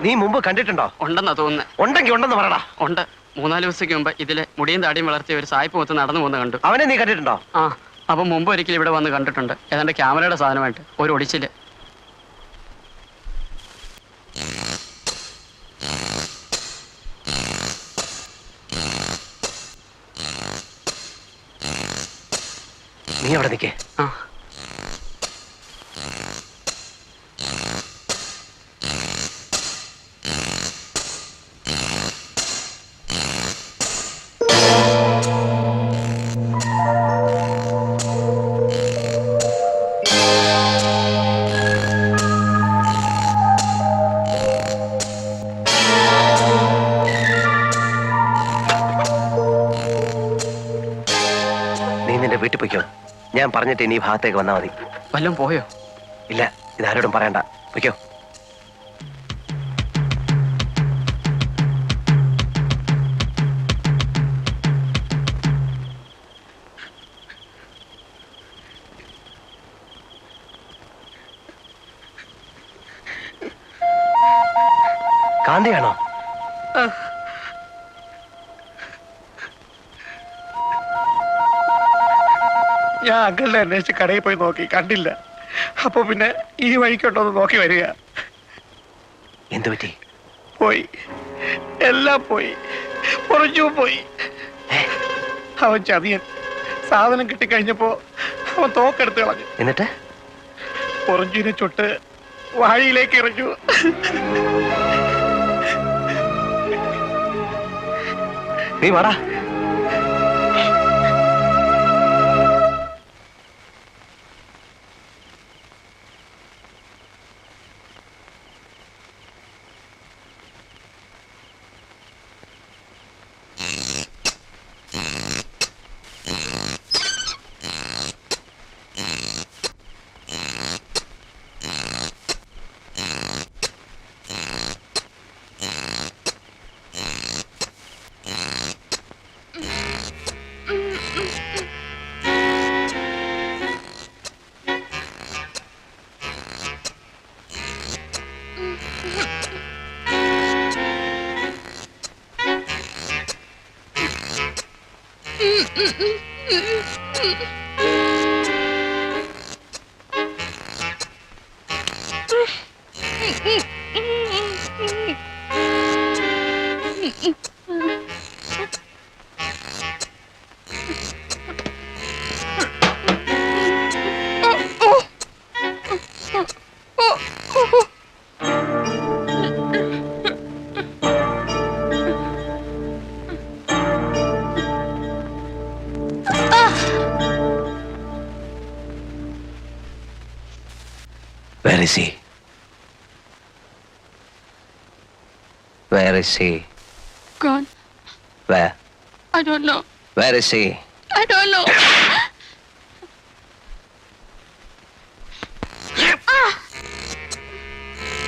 നീ മുമ്പ് കണ്ടിട്ടുണ്ടോ? ഉണ്ടെന്നാ തോന്നുന്നത്. ഉണ്ടെങ്കിൽ ഉണ്ടെന്ന് പറയടാ. ഉണ്ട്. 3-4 ദിവസത്തേക്ക് മുമ്പ് ഇതിലെ മുടിയും താടിയും വളർത്തിയ ഒരു സായിപ്പ് മൊത്തം നടന്നു പോകുന്ന കണ്ടു. അവനെ നീ കണ്ടിട്ടുണ്ടോ? ആ, അപ്പം മുമ്പ് ഒരിക്കലും ഇവിടെ വന്ന് കണ്ടിട്ടുണ്ട്. ഏതാണ്ട് ക്യാമറയുടെ സാധനമായിട്ട് ഒരു ഒടിച്ചില്. നീ അവിടെ നിൽക്കേ. ആ, നീ നിന്റെ വീട്ടിൽ പൊയ്ക്കോ. ഞാൻ പറഞ്ഞിട്ട് ഇനി ഈ ഭാഗത്തേക്ക് വന്നാൽ മതി. വല്ലതും പോയോ? ഇല്ല, ഇതാരോടും പറയണ്ട. പൊയ്ക്കോ. കാന്തിയാണോ? ഞാൻ അങ്കിളിനെ അന്വേഷിച്ച് കടയിൽ പോയി നോക്കി, കണ്ടില്ല. അപ്പൊ പിന്നെ ഈ വഴിക്കുണ്ടോന്ന് നോക്കി വരിക. എന്തു പറ്റി? പോയി, എല്ലാം പോയി, കുറച്ചു പോയി. അവൻ ചതിയൻ. സാധനം കിട്ടിക്കഴിഞ്ഞപ്പോ അവൻ തോക്കെടുത്ത് കളഞ്ഞു. എന്നിട്ട് പൊറഞ്ചുവിനെ ചുട്ട് വാഴിയിലേക്ക് എറിഞ്ഞു. നീ വാടാ. Where is he? Where is he? Gone. Where? I don't know. Where is he? I don't know.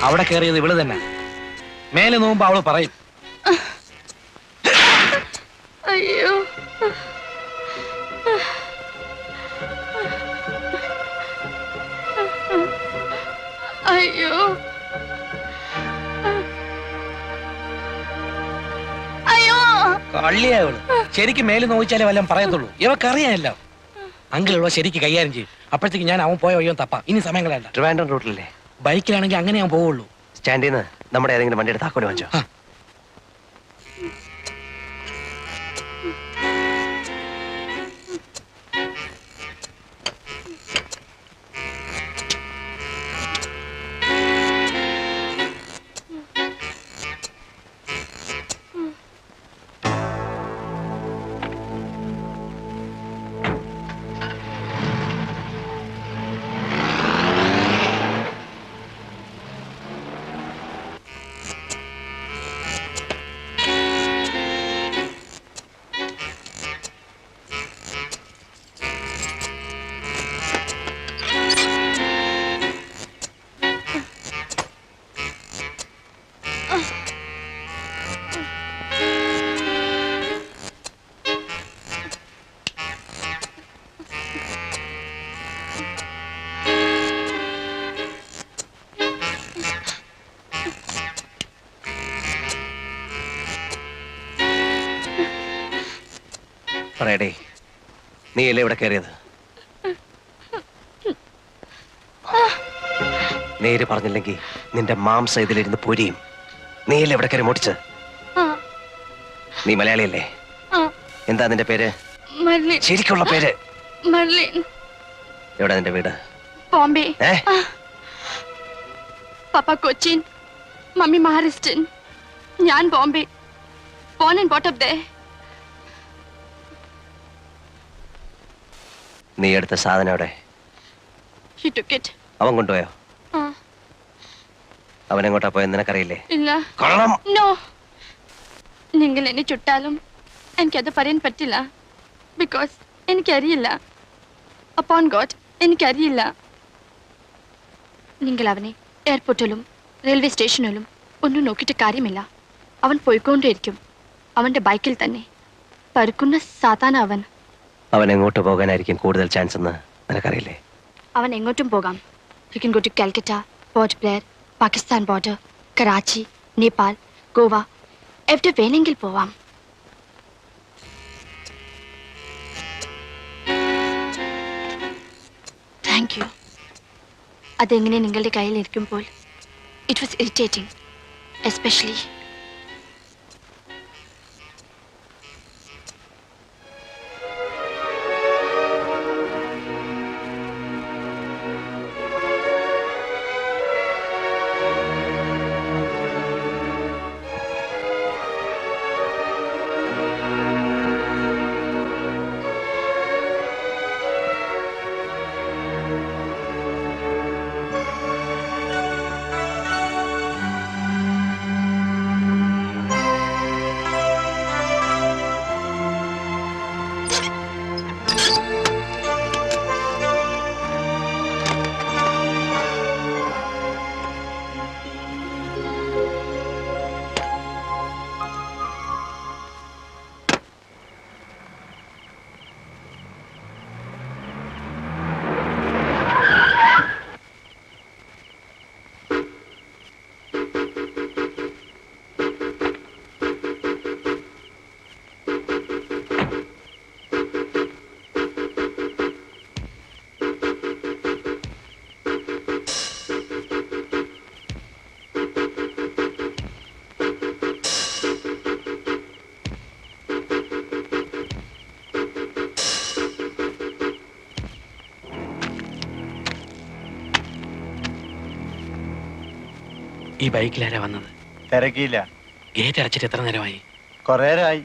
അവിടെ കയറിയത് ഇവള് തന്നെ. മേലെ നോക്കുമ്പോ അവള് പറയും. അയ്യോ. അയ്യോ. അയ്യോ. കള്ളിയാ ഇവള്. ശരിക്കും മേല് നോക്കിച്ചാലേ വല്ലതും പറയത്തുള്ളൂ. ഇവക്കറിയാനല്ലോ. അങ്കിൾ ഇവിടെ ശരിക്ക് കൈകാര്യം ചെയ്യും. അപ്പോഴത്തേക്ക് ഞാൻ അവൻ പോയ വഴിയോ തപ്പാം. ഇനി സമയം കളയണ്ട. ട്രിവാൻഡ്രം റൂട്ടിലല്ലേ? ബൈക്കിലാണെങ്കിൽ അങ്ങനെ ഞാൻ പോവുള്ളൂ. സ്റ്റാൻഡിൽ നിന്ന് നമ്മുടെ ഏതെങ്കിലും വണ്ടിയുടെ താക്കോല് വാങ്ങിച്ചോ. പറയടേ, നീയല്ലേ ഇവിടെ കയറിയത്? നേര് പറഞ്ഞില്ലെങ്കിൽ നിന്റെ മാംസം ഇതിലിരുന്ന് പൊരിയും. നീയല്ലേ ഇവിടെ കയറി മോട്ടിച്ച്? നീ മലയാളിയല്ലേ? എന്താ നിന്റെ പേര്? ശരിക്കുള്ള പേര്? എവിടെ നിന്റെ വീട്? ബോംബെ. പപ്പ കൊച്ചിൻ, മമ്മി മഹാരാഷ്ട്രൻ, ഞാൻ Bombay. Born and brought up there. നീ എടുത്ത സാധനം എവിടെ? He took it. അവൻ കൊണ്ടുപോയോ? അവൻ എങ്ങോട്ടാ പോയെന്ന് നിനക്കറിയില്ലേ? ഇല്ല. കള്ളം. No. നിങ്ങൾ എന്നെ ചുട്ടാലും എനിക്കത് പറയാൻ പറ്റില്ല. ബിക്കോസ് എനിക്കറിയില്ല. അപ്പോൺ ഗോഡ് എനിക്കറിയില്ല. നിങ്ങൾ അവനെ എയർപോർട്ടിലും റെയിൽവേ സ്റ്റേഷനിലും ഒന്നും നോക്കിയിട്ട് കാര്യമില്ല. അവൻ പോയിക്കൊണ്ടേയിരിക്കും. അവന്റെ ബൈക്കിൽ തന്നെ പരുക്കുന്ന സാധാരണ അവൻ. അവൻ എങ്ങോട്ട് പോകാനായിരിക്കും കൂടുതൽ ചാൻസ് എന്ന് നിനക്കറിയില്ലേ? അവൻ എങ്ങോട്ടും പോകാം. He can go to Calcutta, Port Blair, Pakistan border, Karachi, Nepal, Goa, എവിടെ വേണമെങ്കിൽ പോവാം. Thank you. അതെങ്ങനെ നിങ്ങളുടെ കയ്യിൽ ഇരിക്കുമ്പോൾ ഇറ്റ് വാസ് ഇറിറ്റേറ്റിംഗ്, എസ്പെഷ്യലി ഈ ബൈക്കിലാരാ വന്നത്? തിരക്കിയില്ല. ഗേറ്റ് അടച്ചിട്ട് എത്ര നേരമായി? കുറേ നേരമായി.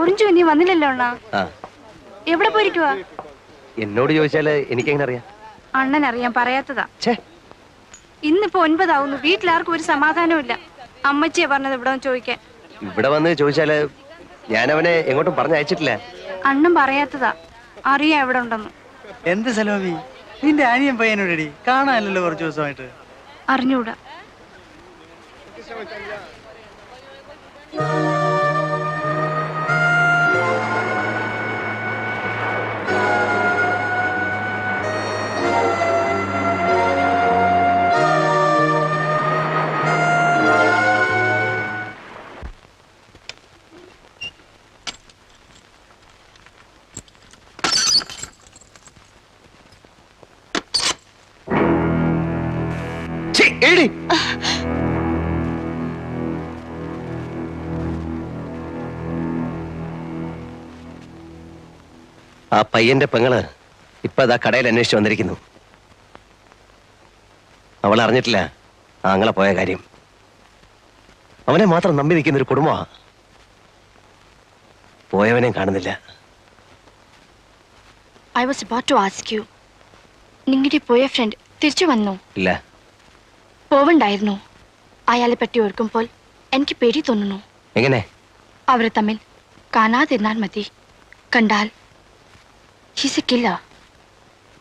ഒറിഞ്ചു നീ വന്നില്ലല്ലോ അണ്ണാ. എവിടെ പോയിരിക്കുവാ? എന്നോട് ചോദിച്ചാല് എനിക്കെങ്ങനെ അറിയാം? അണ്ണൻ അറിയാൻ പറയാത്തതാ. ഇന്നിപ്പോ 9 ആവുന്നു. വീട്ടിലാർക്കും ഒരു സമാധാനവും ഇല്ല. അമ്മച്ചിയെ പറഞ്ഞത് ഇവിടെ ചോദിക്കാൻ. ഇവിടെ വന്ന് ചോദിച്ചാല് ഞാൻ അവനെ എങ്ങോട്ടും പറഞ്ഞയച്ചിട്ടില്ല. അണ്ണൻ പറയാത്തതാ. അറിയാം എവിടെ ഉണ്ടെന്ന്. എന്ത് സലോമി, നിന്റെ അനിയൻ പയ്യനോടടി കാണാനല്ലോ കുറച്ച് ദിവസമായിട്ട്? അറിഞ്ഞൂടാ. എഴുതി. ആ പയ്യന്റെ പെങ്ങള് ഇപ്പൊ അതാ കടയിൽ അന്വേഷിച്ച് വന്നിരിക്കുന്നു. അവൾ അറിഞ്ഞിട്ടില്ല ആങ്ങളെ പോയ കാര്യം. അവനെ മാത്രം നമ്പി നിൽക്കുന്ന ഒരു കുടുംബമാ. പോയവനെയും കാണുന്നില്ല. I was about to ask you. നിങ്ങളുടെ പോയ ഫ്രണ്ട് തിരിച്ചു വന്നോ? ഇല്ല. പോവണ്ടായിരുന്നു. അയാളെ പറ്റി ഓർക്കുമ്പോൾ എനിക്ക് പേടി തോന്നുന്നു. എങ്ങനെ? അവർ തമ്മിൽ കാണാതിരുന്നാൽ മതി. കണ്ടാൽ he's a killer.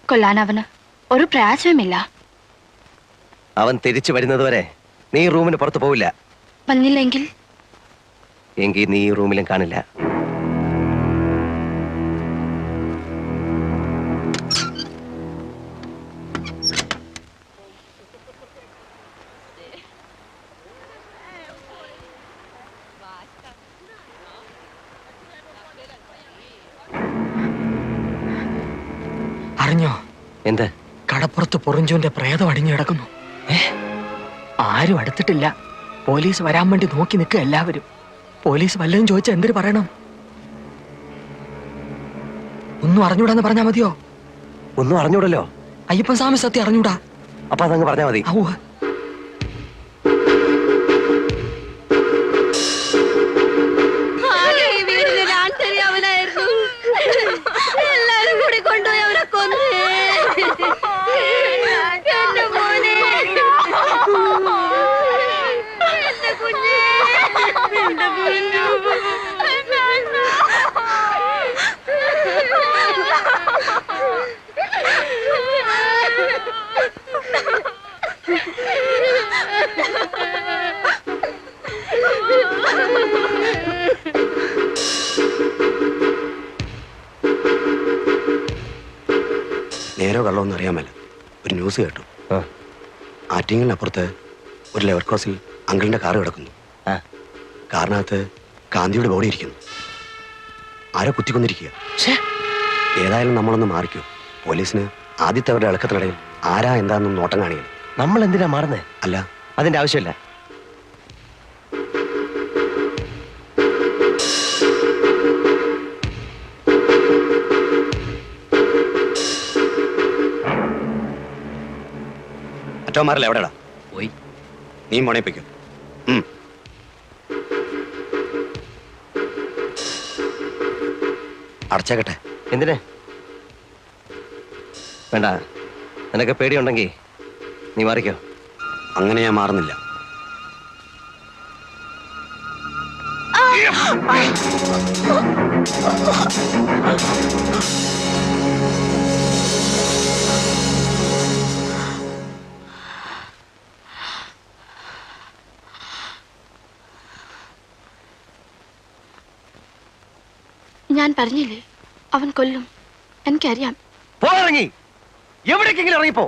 കൊല്ലാൻ അവന് ഒരു പ്രയാസവുമില്ല. അവൻ തിരിച്ചു വരുന്നതുവരെ നീ റൂമിന് പുറത്ത് പോവില്ല. വന്നില്ലെങ്കിൽ എങ്കിൽ നീ ഈ റൂമിലും കാണില്ല. അറിഞ്ഞോ? എന്ത്? കടപ്പുറത്ത് പൊറിഞ്ചുവിന്റെ പ്രേതം അടിഞ്ഞു കിടക്കുന്നു. ആരും അടുത്തിട്ടില്ല. പോലീസ് വരാൻ വേണ്ടി നോക്കി നിൽക്കുക എല്ലാവരും. പോലീസ് വല്ലതും ചോദിച്ചാൽ എന്തിനു പറയണം? ഒന്നും അറിഞ്ഞൂടാന്ന് പറഞ്ഞാ മതിയോ? ഒന്നും അറിഞ്ഞൂടല്ലോ. അയ്യപ്പൻ സ്വാമി സത്യം അറിഞ്ഞൂടാ. അപ്പൊ അതങ്ങ് പറഞ്ഞാ മതി. എല്ലാരും കൂടി കൊണ്ടുപോയി അവനെ കൊന്നു. എന്റെ മോനെ, എന്റെ കുഞ്ഞേ, എന്റെ കുഞ്ഞു. നേരോ കള്ളമൊന്നും അറിയാമല്ല. ഒരു ന്യൂസ് കേട്ടു. ആറ്റിങ്ങലിനപ്പുറത്ത് ഒരു ലെവർ ക്രോസിൽ അങ്കിളിന്റെ കാറ് കിടക്കുന്നു. കാറിനകത്ത് ഗാന്ധിയുടെ ബോഡി ഇരിക്കുന്നു. ആരോ കുത്തിക്കൊന്നിരിക്കുക. ഏതായാലും നമ്മളൊന്ന് മാറിക്കോ. പോലീസിന് ആദ്യത്തെ അവരുടെ ഇളക്കത്തിനിടയിൽ ആരാ എന്താണെന്നും നോട്ടം കാണിക്കണം. നമ്മൾ എന്തിനാ മാറുന്നേ? അല്ല, അതിന്റെ ആവശ്യമില്ല. മറ്റോമാരല്ല എവിടെടാ? പോയി. നീ മോണേപ്പിക്കും. അടച്ചേക്കട്ടെ. എന്തിന്? വേണ്ട. നിനക്ക് പേടിയുണ്ടെങ്കിൽ നീ മാറിക്കോ. അങ്ങനെ ഞാൻ മാറുന്നില്ല. ഞാൻ പറഞ്ഞില്ലേ അവൻ കൊല്ലും. എനിക്കറിയാം. പോയിറങ്ങി. എവിടേക്കെങ്കിലും ഇറങ്ങിപ്പോ.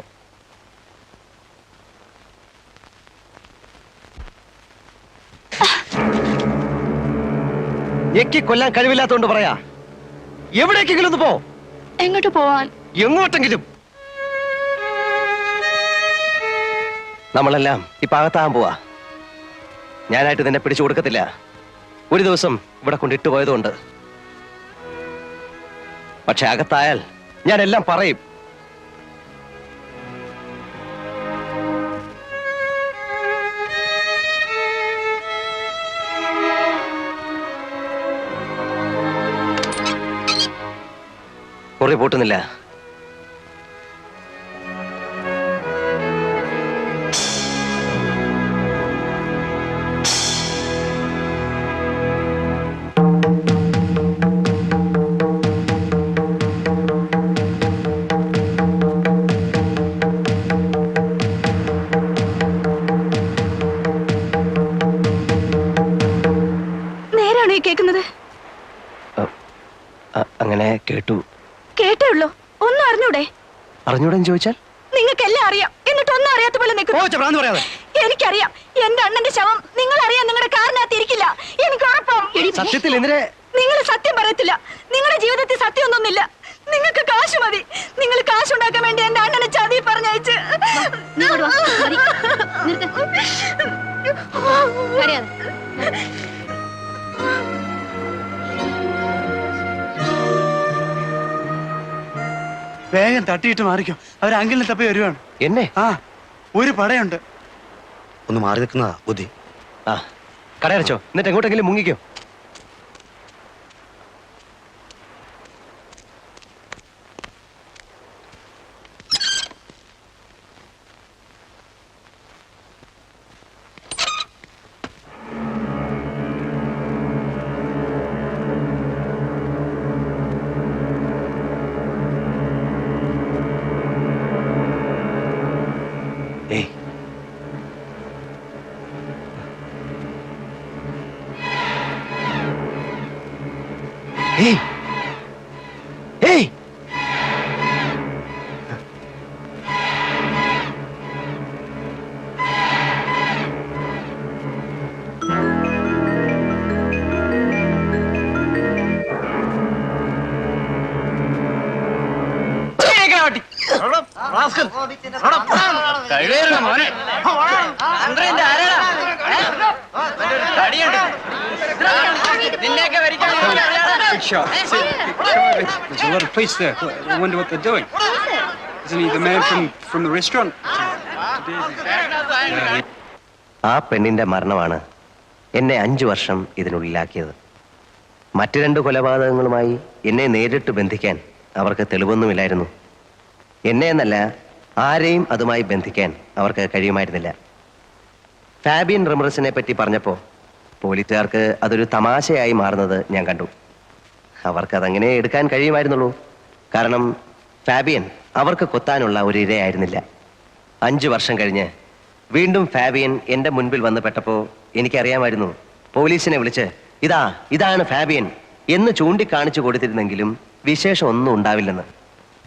ഞെക്കി കൊല്ലാൻ കഴിവില്ലാത്തോണ്ട് പറയാ. എവിടേക്കെങ്കിലും ഒന്ന് പോ. എങ്ങോട്ട് പോവാൻ? എങ്ങോട്ടെങ്കിലും. നമ്മളെല്ലാം ഇപ്പൊ അകത്താകാൻ പോവാ. ഞാനായിട്ട് നിന്നെ പിടിച്ചു കൊടുക്കത്തില്ല. ഒരു ദിവസം ഇവിടെ കൊണ്ടിട്ട് പോയതുകൊണ്ട്. പക്ഷെ അകത്തായാൽ ഞാൻ എല്ലാം പറയും. കുറി പൂട്ടുന്നില്ല. നേരാണോ ഈ കേൾക്കുന്നത്? അങ്ങനെ കേട്ടു. കേട്ടേ ഉള്ളൂ. ഒന്നും അറിഞ്ഞൂടെ? അറിഞ്ഞൂടെന്ന് ചോദിച്ചാൽ നിങ്ങൾക്കെല്ലാം അറിയാം. എന്നിട്ട് ഒന്നും അറിയാത്ത പോലെ നിൽക്കുന്നു. എനിക്കറിയാം. എന്റെ അണ്ണന്റെ ശവം നിങ്ങൾ അറിയാൻ നിങ്ങളുടെ കാറിനകത്ത് ഇരിക്കില്ല. എനിക്ക് ഉറപ്പാണ്. സത്യത്തിൽ എന്തിനെ? നിങ്ങൾ സത്യം പറയത്തില്ല. നിങ്ങളുടെ ജീവിതത്തിൽ സത്യമൊന്നുമില്ല. നിങ്ങൾക്ക് കാശ് മതി. നിങ്ങൾ കാശുണ്ടാക്കാൻ വേണ്ടി എന്റെ അണ്ണനെ ചതി പറഞ്ഞയച്ച് നിർത്ത്. കരയാതെ. വേഗം തട്ടിയിട്ട് മാറിക്കോ. അവർ അങ്കിളിനെ തപ്പി വരുവാണ്. എന്നെ? ആ, ഒരു പടയുണ്ട്. ഒന്ന് മാറി നിൽക്കുന്നതാ ബുദ്ധി. ആ, കടയടച്ചോ, എന്നിട്ട് എങ്ങോട്ടെങ്കിലും മുങ്ങിക്കോ. ഏയ്, ഏയ്, ഏയ്, There's a lot of police there. I wonder what they're doing. Isn't he the man from the restaurant? ആ പെണ്ണിന്റെ മരണമാണ് എന്നെ 5 വർഷം ഇതിനുള്ളിലാക്കിയത്. മറ്റു 2 കൊലപാതകങ്ങളുമായി എന്നെ നേരിട്ട് ബന്ധിക്കാൻ അവർക്ക് തെളിവൊന്നുമില്ലായിരുന്നു. എന്നെ എന്നല്ല, ആരെയും അതുമായി ബന്ധിക്കാൻ അവർക്ക് കഴിയുമായിരുന്നില്ല. ഫാബിയൻ റമറസിനെ പറ്റി പറഞ്ഞപ്പോൾ പോലീസുകാർക്ക് അതൊരു തമാശയായി മാറുന്നത് ഞാൻ കണ്ടു. അവർക്കതങ്ങനെ എടുക്കാൻ കഴിയുമായിരുന്നുള്ളൂ. കാരണം ഫാബിയൻ അവർക്ക് കൊത്താനുള്ള ഒരു ഇരയായിരുന്നില്ല. 5 വർഷം കഴിഞ്ഞ് വീണ്ടും ഫാബിയൻ എൻ്റെ മുൻപിൽ വന്ന് പെട്ടപ്പോൾ എനിക്കറിയാമായിരുന്നു പോലീസിനെ വിളിച്ച് ഇതാണ് ഫാബിയൻ എന്ന് ചൂണ്ടിക്കാണിച്ചു കൊടുത്തിരുന്നെങ്കിലും വിശേഷം ഒന്നും ഉണ്ടാവില്ലെന്ന്.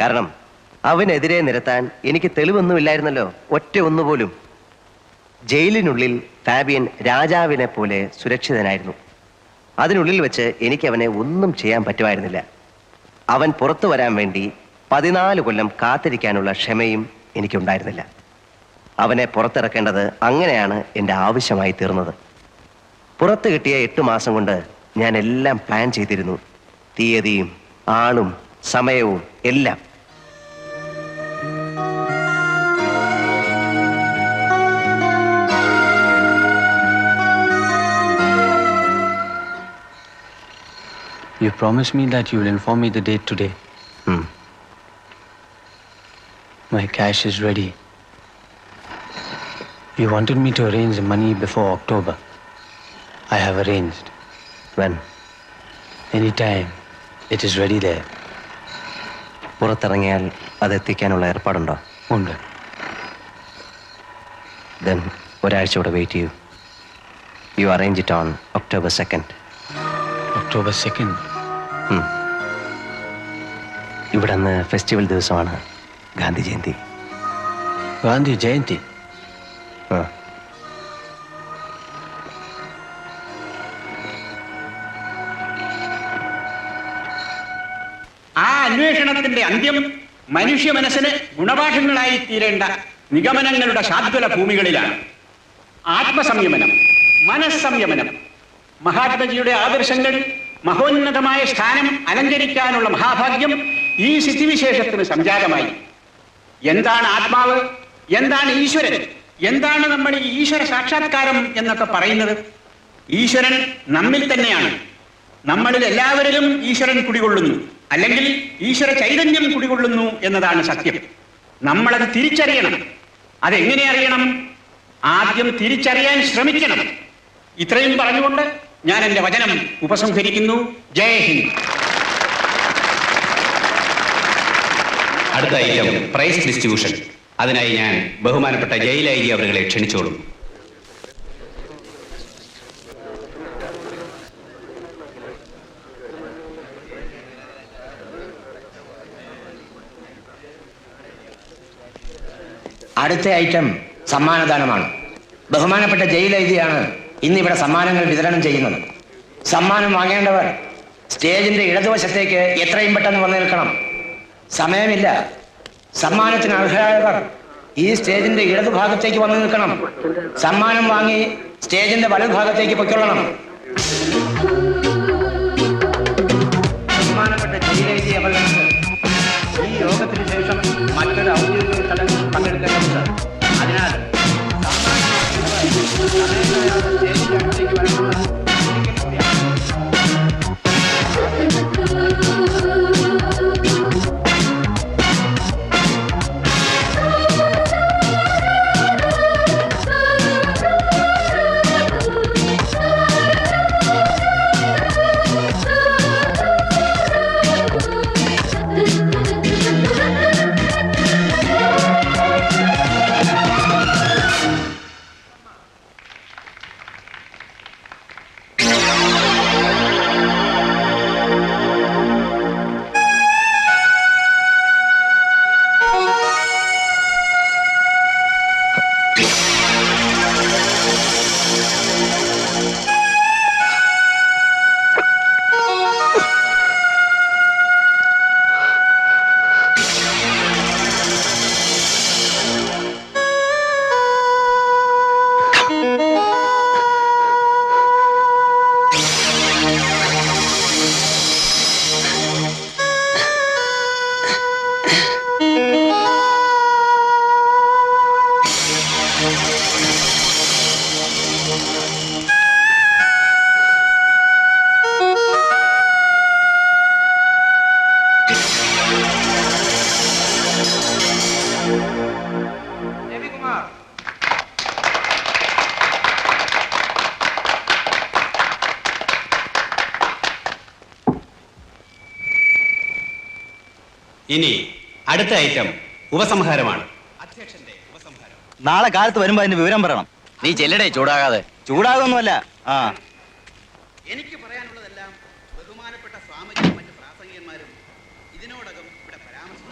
കാരണം അവനെതിരെ നിരത്താൻ എനിക്ക് തെളിവൊന്നുമില്ലായിരുന്നല്ലോ, ഒറ്റ ഒന്നുപോലും. ജയിലിനുള്ളിൽ ഫാബിയൻ രാജാവിനെ പോലെ സുരക്ഷിതനായിരുന്നു. അതിനുള്ളിൽ വെച്ച് എനിക്ക് അവനെ ഒന്നും ചെയ്യാൻ പറ്റുമായിരുന്നില്ല. അവൻ പുറത്തു വരാൻ വേണ്ടി 14 കൊല്ലം കാത്തിരിക്കാനുള്ള ക്ഷമയും എനിക്കുണ്ടായിരുന്നില്ല. അവനെ പുറത്തിറക്കേണ്ടത് അങ്ങനെയാണ് എൻ്റെ ആവശ്യമായി തീർന്നത്. പുറത്ത് കിട്ടിയ 8 മാസം കൊണ്ട് ഞാൻ എല്ലാം പ്ലാൻ ചെയ്തിരുന്നു. തീയതിയും ആളും സമയവും എല്ലാം. You promised me that you will inform me the date today. My cash is ready. You wanted me to arrange the money before October. I have arranged. When? Anytime. It is ready there. പുറത്തിറങ്ങിയാൽ അതെത്തിക്കാനുള്ള ഏർപ്പാടുണ്ടോ? ഉണ്ട്. Then ഒരാഴ്ച കൂടെ വെയിറ്റ് ചെയ്യൂ. You arrange it on October 2nd. October 2nd? ഇവിടെ അന്ന് ഫെസ്റ്റിവൽ ദിവസമാണ്, ഗാന്ധി ജയന്തി. ഗാന്ധി ജയന്തി? ആ അന്വേഷണത്തിന്റെ അന്ത്യം മനുഷ്യ മനസ്സിന് ഗുണപാഠങ്ങളായി തീരേണ്ട നിഗമനങ്ങളുടെ ശാദ്വല ഭൂമികളിലാണ്. ആത്മസംയമനം, മനസ്സംയമനം, മഹാത്മജിയുടെ ആദർശങ്ങൾ മഹോന്നതമായ സ്ഥാനം അലങ്കരിക്കാനുള്ള മഹാഭാഗ്യം ഈ സ്ഥിതിവിശേഷത്തിന് സംജാതമായി. എന്താണ് ആത്മാവ്, എന്താണ് ഈശ്വരൻ, എന്താണ് നമ്മൾ ഈ ഈശ്വര സാക്ഷാത്കാരം എന്നൊക്കെ പറയുന്നത്? ഈശ്വരൻ നമ്മിൽ തന്നെയാണ്. നമ്മളിൽ എല്ലാവരിലും ഈശ്വരൻ കുടികൊള്ളുന്നു, അല്ലെങ്കിൽ ഈശ്വര ചൈതന്യം കുടികൊള്ളുന്നു എന്നതാണ് സത്യം. നമ്മളത് തിരിച്ചറിയണം. അതെങ്ങനെ അറിയണം? ആദ്യം തിരിച്ചറിയാൻ ശ്രമിക്കണം. ഇത്രയും പറഞ്ഞുകൊണ്ട് ഞാൻ എൻ്റെ വചനം ഉപസംഹരിക്കുന്നു. ജയ് ഹിന്ദ്. അടുത്ത ഐറ്റം പ്രൈസ് ഡിസ്ട്രിബ്യൂഷൻ. അതിനായി ഞാൻ ബഹുമാനപ്പെട്ട ജയിൽ ഐ ജി അവരെ ക്ഷണിച്ചോളും. അടുത്ത ഐറ്റം സമ്മാനദാനമാണ്. ബഹുമാനപ്പെട്ട ജയിൽ ഐ ജിയാണ് ഇന്നിവിടെ സമ്മാനങ്ങൾ വിതരണം ചെയ്യുന്നത്. സമ്മാനം വാങ്ങേണ്ടവർ സ്റ്റേജിന്റെ ഇടതുവശത്തേക്ക് എത്രയും പെട്ടെന്ന് വന്നു നിൽക്കണം. സമയമില്ല. സമ്മാനത്തിന് അർഹരായവർ ഈ സ്റ്റേജിന്റെ ഇടതുഭാഗത്തേക്ക് വന്നു നിൽക്കണം. സമ്മാനം വാങ്ങി സ്റ്റേജിന്റെ വലതുഭാഗത്തേക്ക് പൊയ്ക്കൊള്ളണം. ബഹുമാനപ്പെട്ട ജയിലേജി അവർക്ക് ഈ യോഗത്തിന് ശേഷം മറ്റൊരു ഔദ്യോഗിക ചടങ്ങിൽ പങ്കെടുക്കേണ്ടതുണ്ട്. അതിനാൽ സ്റ്റേജിന്റെ അടുത്തേക്ക് വരണമെന്ന് ഇനി അടുത്ത ഐറ്റം ഉപസംഹാരമാണ്. അധ്യക്ഷന്റെ ഉപസംഹാരം. നാളെ കാലത്ത് വരുമ്പോ അതിന്റെ വിവരം പറയണം. നീ ചെല്ലടേ, ചൂടാകാതെ. ചൂടാകൊന്നുമല്ല. എനിക്ക് പറയാനുള്ളതെല്ലാം ബഹുമാനപ്പെട്ട സ്വാമിജിയും മറ്റ് പ്രാസംഗികന്മാരും ഇതിനോടകം ഇവിടെ പരാമർശിച്ചു.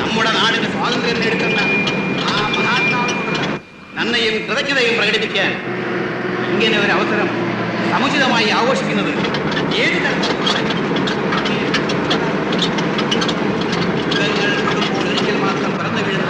നമ്മുടെ നാടിന് സ്വാതന്ത്ര്യം നേടുന്ന ആ മഹാത്മാവിനോട് നന്ദിയും കൃതജ്ഞതയും പ്രകടിപ്പിക്കാൻ ഇങ്ങനെ ഒരു അവസരം സമുചിതമായി ആഘോഷിക്കുന്നത് ഏത് തരത്തിലുള്ള ഒരിക്കൽ മാത്രം പിറന്നു വീഴുന്ന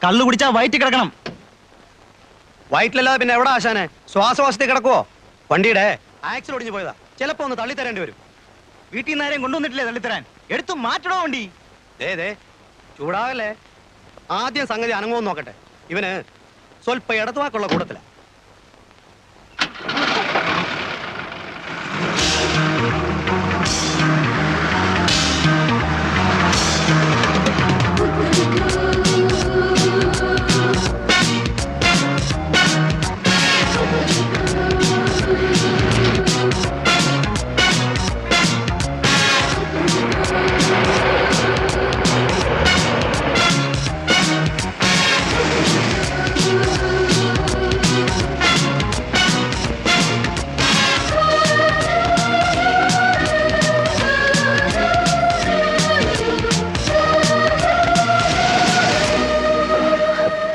കള്ളു കുടിച്ചാ വയറ്റി കിടക്കണം. വയറ്റിലല്ലാതെ പിന്നെ എവിടെ ആശാനെ? ശ്വാസവാസത്തിൽ കിടക്കുവോ? വണ്ടിയുടെ ആക്സിൽ ഒടിഞ്ഞു പോയതാ. ചിലപ്പോ ഒന്ന് തള്ളിത്തരേണ്ടി വരും. വീട്ടിൽ നിന്ന് ആരെയും കൊണ്ടുവന്നിട്ടില്ലേ തള്ളിത്തരാൻ? എടുത്തു മാറ്റണോ വണ്ടി? ദേ ചൂടാകല്ലേ. ആദ്യം സംഗതി അനങ്ങുമെന്ന് നോക്കട്ടെ. ഇവന് സ്വല്പ ഇടത്തുവാക്കുള്ള കൂട്ടത്തില.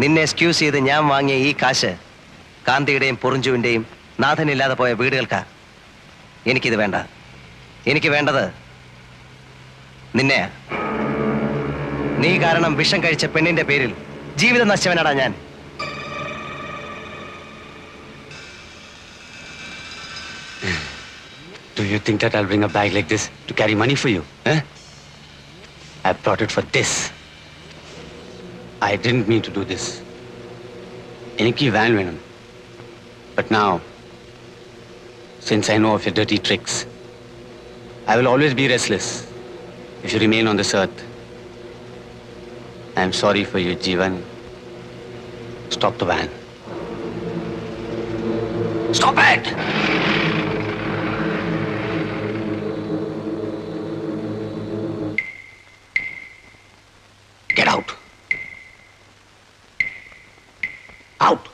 നിന്നെ എക്സ്ക്യൂസ് ചെയ്ത് ഞാൻ വാങ്ങിയ ഈ കാശ് കാന്തിയുടെയും പൊറിഞ്ചുവിൻ്റെയും നാഥനില്ലാതെ പോയ വീടുകൾക്കാ. എനിക്കിത് വേണ്ട. എനിക്ക് വേണ്ടത് നിന്നെയാ. നീ കാരണം വിഷം കഴിച്ച പെണ്ണിന്റെ പേരിൽ ജീവിതം നശിച്ചവനാടാ ഞാൻ. Do you think that I'll bring a bag like this to carry money for you? Eh? I brought it for this. I didn't mean to do this. Eniki van venum. But now, since I know of your dirty tricks, I will always be restless if you remain on this earth. I am sorry for you, Jeevan. Stop the van. Stop it! Get out. Out.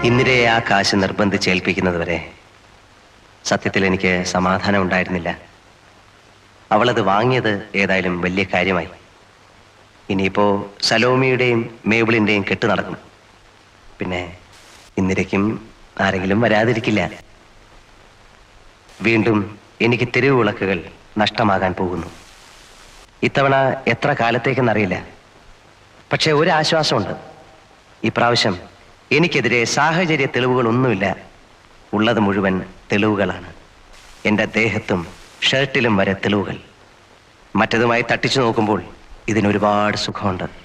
ഇന്ദിരയെ ആ കാശ് നിർബന്ധിച്ചേൽപ്പിക്കുന്നത് വരെ സത്യത്തിൽ എനിക്ക് സമാധാനം ഉണ്ടായിരുന്നില്ല. അവളത് വാങ്ങിയത് ഏതായാലും വലിയ കാര്യമായി. ഇനിയിപ്പോ സലോമിയുടെയും മേബിളിന്റെയും കെട്ട് നടക്കും. പിന്നെ ഇന്ദിരയ്ക്കും ആരെങ്കിലും വരാതിരിക്കില്ല. വീണ്ടും എനിക്ക് തെരുവ് വിളക്കുകൾ നഷ്ടമാകാൻ പോകുന്നു. ഇത്തവണ എത്ര കാലത്തേക്കെന്നറിയില്ല. പക്ഷെ ഒരു ആശ്വാസമുണ്ട്. ഇപ്രാവശ്യം എനിക്കെതിരെ സാഹചര്യ തെളിവുകളൊന്നുമില്ല. ഉള്ളത് മുഴുവൻ തെളിവുകളാണ്. എൻ്റെ ദേഹത്തും ഷർട്ടിലും വരെ തെളിവുകൾ. മറ്റതുമായി തട്ടിച്ചു നോക്കുമ്പോൾ ഇതിനൊരുപാട് സുഖമുണ്ട്.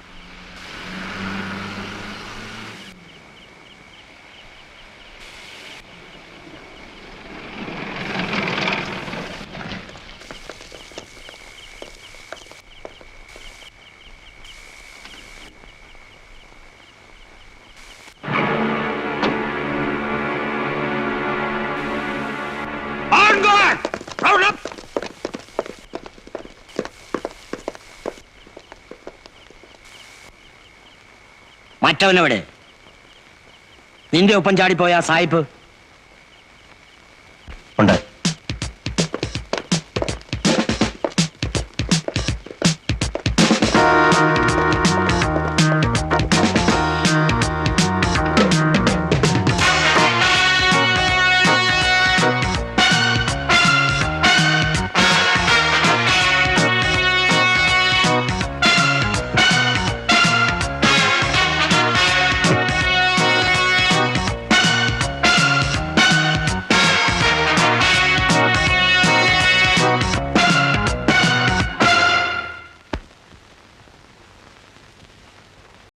മറ്റവനെവിടെ? നിന്റെ ഒപ്പം ചാടിപ്പോയ സായിപ്പ്